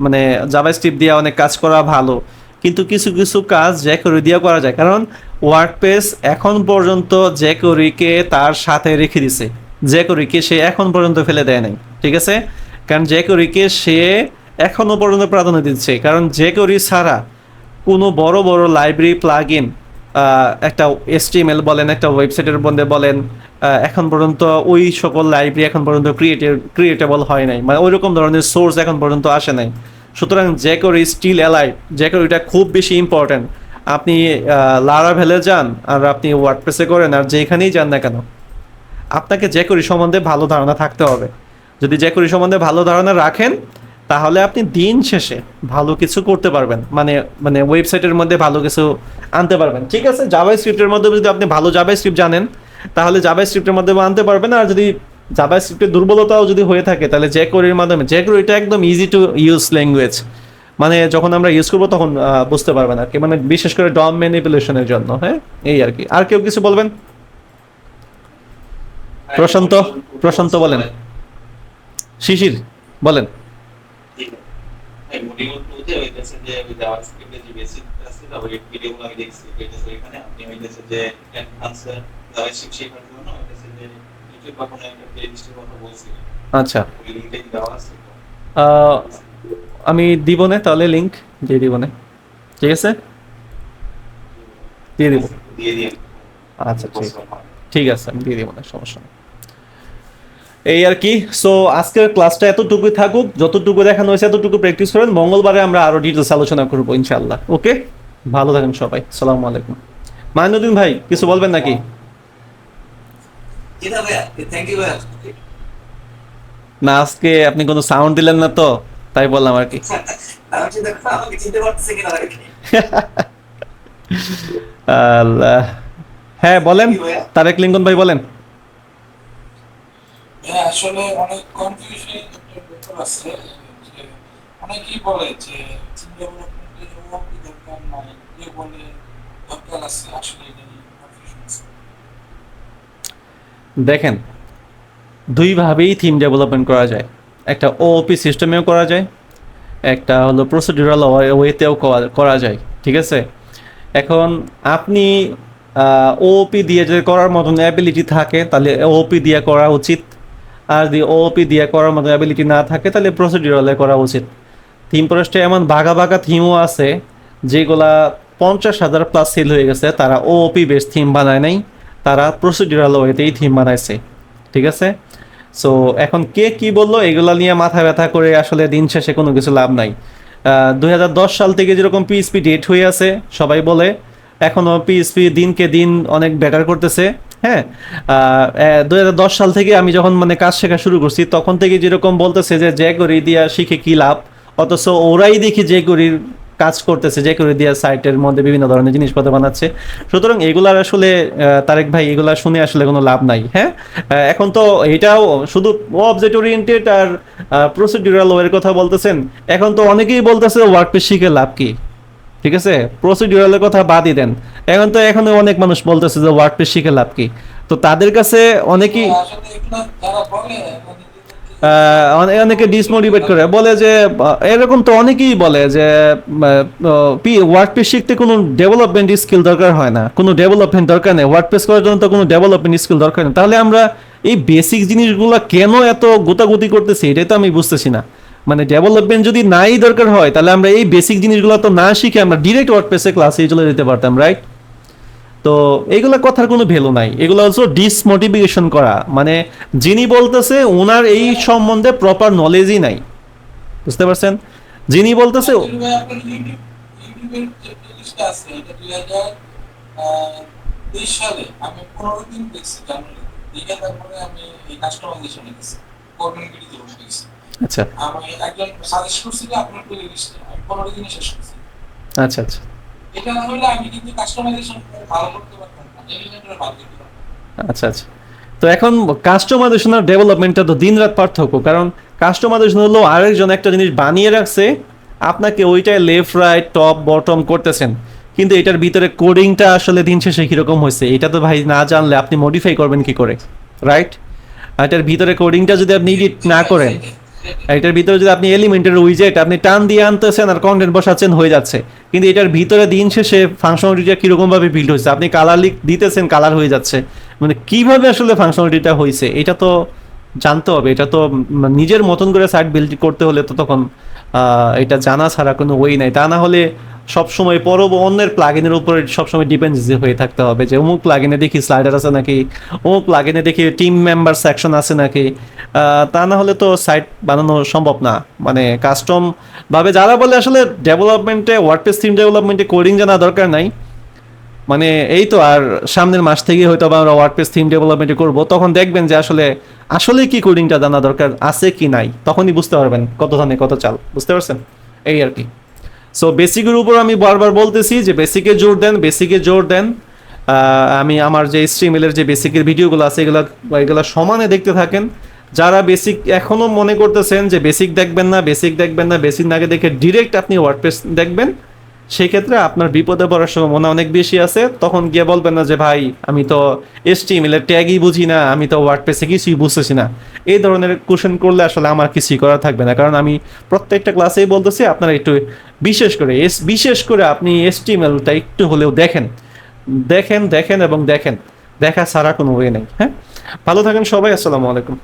মানে জাভাস্ক্রিপ্ট দিয়ে অনেক কাজ করা ভালো, কিন্তু কিছু কিছু কাজ jQuery দিয়ে করা যায়, কারণ ওয়ার্ডপ্রেস এখন পর্যন্ত jQueryকে তার সাথে রেখে দিছে। jQueryকে সে এখন পর্যন্ত ফেলে দেয় নাই। ঠিক আছে, কারণ jQueryকে সে এখনো পর্যন্ত প্রাধান্য দিচ্ছে, কারণ jQuery ছাড়া কোনো বড় বড় লাইব্রেরি প্লাগ ইন, একটা HTML বলেন, একটা ওয়েবসাইটের মধ্যে বলেন, এখন পর্যন্ত ওই সকল লাইব্রেরি এখন পর্যন্ত ক্রিয়েটেবল হয় নাই, মানে ওই রকম ধরনের সোর্স এখন পর্যন্ত আসে নাই। সুতরাং jQuery স্টিল অ্যালাইভ, jQueryটা খুব বেশি ইম্পর্ট্যান্ট। আপনি লারাভেলে যান আর আপনি ওয়ার্ডপ্রেসে করেন আর যেখানেই যান না কেন, আপনাকে jQuery সম্বন্ধে ভালো ধারণা থাকতে হবে। যদি jQuery সম্বন্ধে ভালো ধারণা রাখেন, তাহলে আপনি দিন শেষে ভালো কিছু করতে পারবেন, মানে মানে ওয়েবসাইটের মধ্যে ভালো কিছু আনতে পারবেন। ঠিক আছে, জাভাস্ক্রিপ্টের মাধ্যমে যদি আপনি ভালো জাভাস্ক্রিপ্ট জানেন, তাহলে জাভাস্ক্রিপ্টের মাধ্যমে আনতে পারবেন। আর যদি জাভাস্ক্রিপ্টের দুর্বলতাও যদি হয়ে থাকে, তাহলে jQueryর মাধ্যমে, jQueryটা একদম ইজি টু ইউজ ল্যাঙ্গুয়েজ, মানে যখন আমরা ইউজ করবো তখন বুঝতে পারবেন আর কি, মানে বিশেষ করে ডম ম্যানিপুলেশনের জন্য। হ্যাঁ, এই আর কি। আর কেউ কিছু বলবেন? প্রশান্ত, প্রশান্ত বলেন। শিশির বলেন। মডিউল 2 তে হইতেছে যে জাভাস্ক্রিপ্টের যে বেসিক আছে তারপরে ভিডিওগুলো আমি দেখছি, হইতেছে এখানে আপনি হইতেছে যে এনহান্সার জাভাস্ক্রিপ্ট শেখার জন্য হইতেছে যে ইউটিউব বা কোনো একটা প্লেলিস্টের কথা বলছি। আচ্ছা, ওই লিংকটা দেওয়া আছে। আহ, আমি দিব না, তাহলে লিংক দিয়ে দিব না। ঠিক আছে, দিয়ে দিব। দিয়ে দিয়ে আচ্ছা, ঠিক আছে, আমি দিয়ে দিব না, সমস্যা নেই। এই আর কি। সো আজকের ক্লাসটা এতটুকুই থাকুক, যতটুকু দেখানো হয়েছে এতটুকু প্র্যাকটিস করেন। মঙ্গলবারে আমরা আরো ডিটেলস আলোচনা করবো ইনশাআল্লাহ। ওকে, ভালো থাকেন সবাই, আসসালামু আলাইকুম। মাইনুদ্দিন ভাই কিছু বলবেন নাকি? থ্যাংক ইউ ভাই। না, আজকে আপনি কোনো সাউন্ড দিলেন না তো, তাই বললাম আর কি। আমি চিন্তা করলাম আমাকে চিনতে পারতেছে কিনা আর কি। আল্লাহ। হ্যাঁ বলেন, তারেক লিঙ্কন ভাই বলেন। হ্যাঁ, আসলে অনেক কনফিউশন একটা ব্যাপার আছে যে অনেকেই বলে যে টিম ডেভেলপমেন্টে ওপি দরকার নাই, কেউ বলে দরকার আছে। আসলে এটা নিয়ে কনফিউশন আছে। দেখেন, দুইভাবেই থিম ডেভেলপমেন্ট করা যায়। একটা ওওপি সিস্টেমেও করা যায়, একটা হলো প্রসিডিউরাল ওয়েতেও করা যায়। ঠিক আছে, এখন আপনি ওওপি দিয়ে যদি করার মতন অ্যাবিলিটি থাকে তাহলে ওওপি দিয়ে করা উচিত, আর যদি ওওপি দিয়ে করার মতন অ্যাবিলিটি না থাকে তাহলে প্রসিডিউরালে করা উচিত। থিম প্রজেক্টে এমন বাঘা বাঘা থিমও আছে যেগুলা 50,000 প্লাস সেল হয়ে গেছে, তারা ওওপি বেস থিম বানায় নাই, তারা প্রসিডিউরাল ওয়েতেই থিম বানাইছে। ঠিক আছে, সো এখন কে কি বললো এগুলা নিয়ে মাথা ব্যথা করে আসলে দিন শেষে কোনো কিছু লাভ নাই। 2010 সাল থেকে যেরকম পিএসপি ডেট হয়ে আছে, সবাই বলে এখনও পিএসপি দিনকে দিন অনেক বেটার করতেছে। হ্যাঁ, 2010 সাল থেকে আমি যখন মানে কাজ শেখা শুরু করছি তখন থেকে যেরকম বলতেছে যে jQuery দিয়া শিখে কি লাভ, অথচ ওরাই দেখি jQueryর কাজ করতেছে, jQuery দিয়া সাইটের মধ্যে বিভিন্ন ধরনের জিনিসপত্র বানাচ্ছে। সুতরাং এগুলার আসলে তারেক ভাই এগুলা শুনে আসলে কোনো লাভ নাই। হ্যাঁ, এখন তো এটাও শুধু অবজেক্ট ওরিয়েন্টেড আর প্রসিডিউরাল ওয়ের কথা বলতেছেন, এখন তো অনেকেই বলতেছে ওয়ার্ডপ্রেস শিখে লাভ কি। ঠিক আছে, প্রসিডিউরালের কথা বাদই দেন, এখন তো এখনো অনেক মানুষ বলতেছে যে ওয়ার্ডপ্রেস শিখে লাভ কি। তো তাদের কাছে অনেকেই আসলে এগুলো যারা বলে অনেকে ডিসমোটিভেট করে বলে যে এরকম তো অনেকেই বলে যে ওয়ার্ডপ্রেস শিখতে কোনো ডেভেলপমেন্ট স্কিল দরকার হয় না, কোনো ডেভেলপমেন্ট দরকার নেই, ওয়ার্ডপ্রেস করার জন্য তো কোনো ডেভেলপমেন্ট স্কিল দরকার নেই। তাহলে আমরা এই বেসিক জিনিসগুলো কেন এত গোতাগুতি করতেছি, এটাই তো আমি বুঝতেছি না। মানে ডেভেলপমেন্ট যদি নাই দরকার হয় তাহলে আমরা এই বেসিক জিনিসগুলো তো না শিখে আমরা ডিরেক্ট ওয়ার্ডপ্রেসে ক্লাসে চলে যেতে পারতাম, রাইট? তো এইগুলা কথার কোনো ভ্যালু নাই, এগুলো হচ্ছে ডিসমোটিভেশন করা, মানে যিনি বলতেছে ওনার এই সম্বন্ধে প্রপার নলেজই নাই, বুঝতে পারছেন? যিনি বলতেছে আপনার ইউটিউবের যে প্লেলিস্টটা আছে এটা 2023 সালে আমি 15 দিন দেখছি, জানুয়ারি দেখে তারপরে আমি এই কাস্টমাইজেশনে গেছি, কমিউনিটিতে বসে গেছি। আচ্ছা আমি একজন সাজেস্ট করছিল আপনার প্লেলিস্টে, আমি 15 দিনে শেষ করছি। আচ্ছা আচ্ছা, এটা না হলে আমি কিন্তু কাস্টমাইজেশন ভালো করতে পারতাম না, এলিমেন্টরে ভালো দিতে পারতাম। আচ্ছা আচ্ছা, তো এখন কাস্টমাইজেশন আর ডেভেলপমেন্টটা তো দিন রাত পার্থক্য, কারণ কাস্টমাইজেশন হলো আরেকজন একটা জিনিস বানিয়ে রাখছে, আপনাকে ওইটাই লেফট রাইট টপ বটম করতেছেন, কিন্তু এটার ভিতরে কোডিংটা আসলে দিন শেষে কিরকম হয়েছে এটা তো ভাই না জানলে আপনি মডিফাই করবেন কি করে, রাইট? আর এটার ভিতরে কোডিংটা যদি আপনি এডিট না করেন, এটার ভিতরে যদি আপনি এলিমেন্টের উইজেট আপনি টান দিয়ে আনতেছেন আর কন্টেন্ট বসাচ্ছেন হয়ে যাচ্ছে, কিন্তু এটার ভিতরে দিন শেষে ফাংশনালিটিটা কিরকম ভাবে বিল্ড হয়েছে, আপনি কালার দিতেছেন কালার হয়ে যাচ্ছে, মানে কিভাবে আসলে ফাংশনালিটিটা হয়েছে এটা তো জানতে হবে। এটা তো নিজের মতন করে সাইট বিল্ড করতে হলে তো তখন এটা জানা ছাড়া কোনো ওয়ে নাই। তা না হলে সবসময় অন্যের প্লাগিনের উপরে সবসময় ডিপেন্ডেন্সি হয়ে থাকতে হবে, যে অমুক প্লাগিনে দেখি স্লাইডার আছে নাকি, অমুক প্লাগিনে দেখি টিম মেম্বার সেকশন আছে নাকি। তা না হলে তো সাইট বানানো সম্ভব না। মানে কাস্টম ভাবে যারা বলে আসলে ডেভেলপমেন্টে ওয়ার্ডপ্রেস থিম ডেভেলপমেন্টে কোডিং জানা দরকার নাই, মানে এই তো আর সামনের মাস থেকে হয়তো আমরা ওয়ার্ডপ্রেস থিম ডেভেলপমেন্ট করব, তখন দেখবেন যে আসলে কি কোডিংটা জানা দরকার আছে কি নাই, তখনই বুঝতে পারবেন কত ধানে কত চাল, বুঝতে পারছেন? এই আর কি। সো বেসিকের উপর আমি বারবার বলতেছি যে বেসিকে জোর দেন। আমি আমার যে স্ট্রিমেলের যে বেসিকের ভিডিওগুলো আছে এগুলো সমানে দেখতে থাকেন। যারা বেসিক এখনো মনে করতেছেন যে বেসিক দেখবেন না, বেসিক না দেখে ডিরেক্ট আপনি ওয়ার্ডপ্রেস দেখবেন, সেক্ষেত্রে আপনার বিপদে পড়ার সম্ভাবনা অনেক বেশি আছে। তখন গিয়ে বলবেন না যে ভাই আমি তো HTML এর ট্যাগই বুঝি না, আমি তো ওয়ার্ডপ্রেসে কিছুই বুঝতেছি না, এই ধরনের কোশ্চেন করলে আসলে আমার কিছুই করা থাকবে না। কারণ আমি প্রত্যেকটা ক্লাসেই বলতেছি আপনারা একটু বিশেষ করে আপনি HTML-টা একটু হলেও দেখেন, দেখা ছাড়া কোনো ওয়ে নেই। হ্যাঁ, ভালো থাকেন সবাই, আসসালামু আলাইকুম।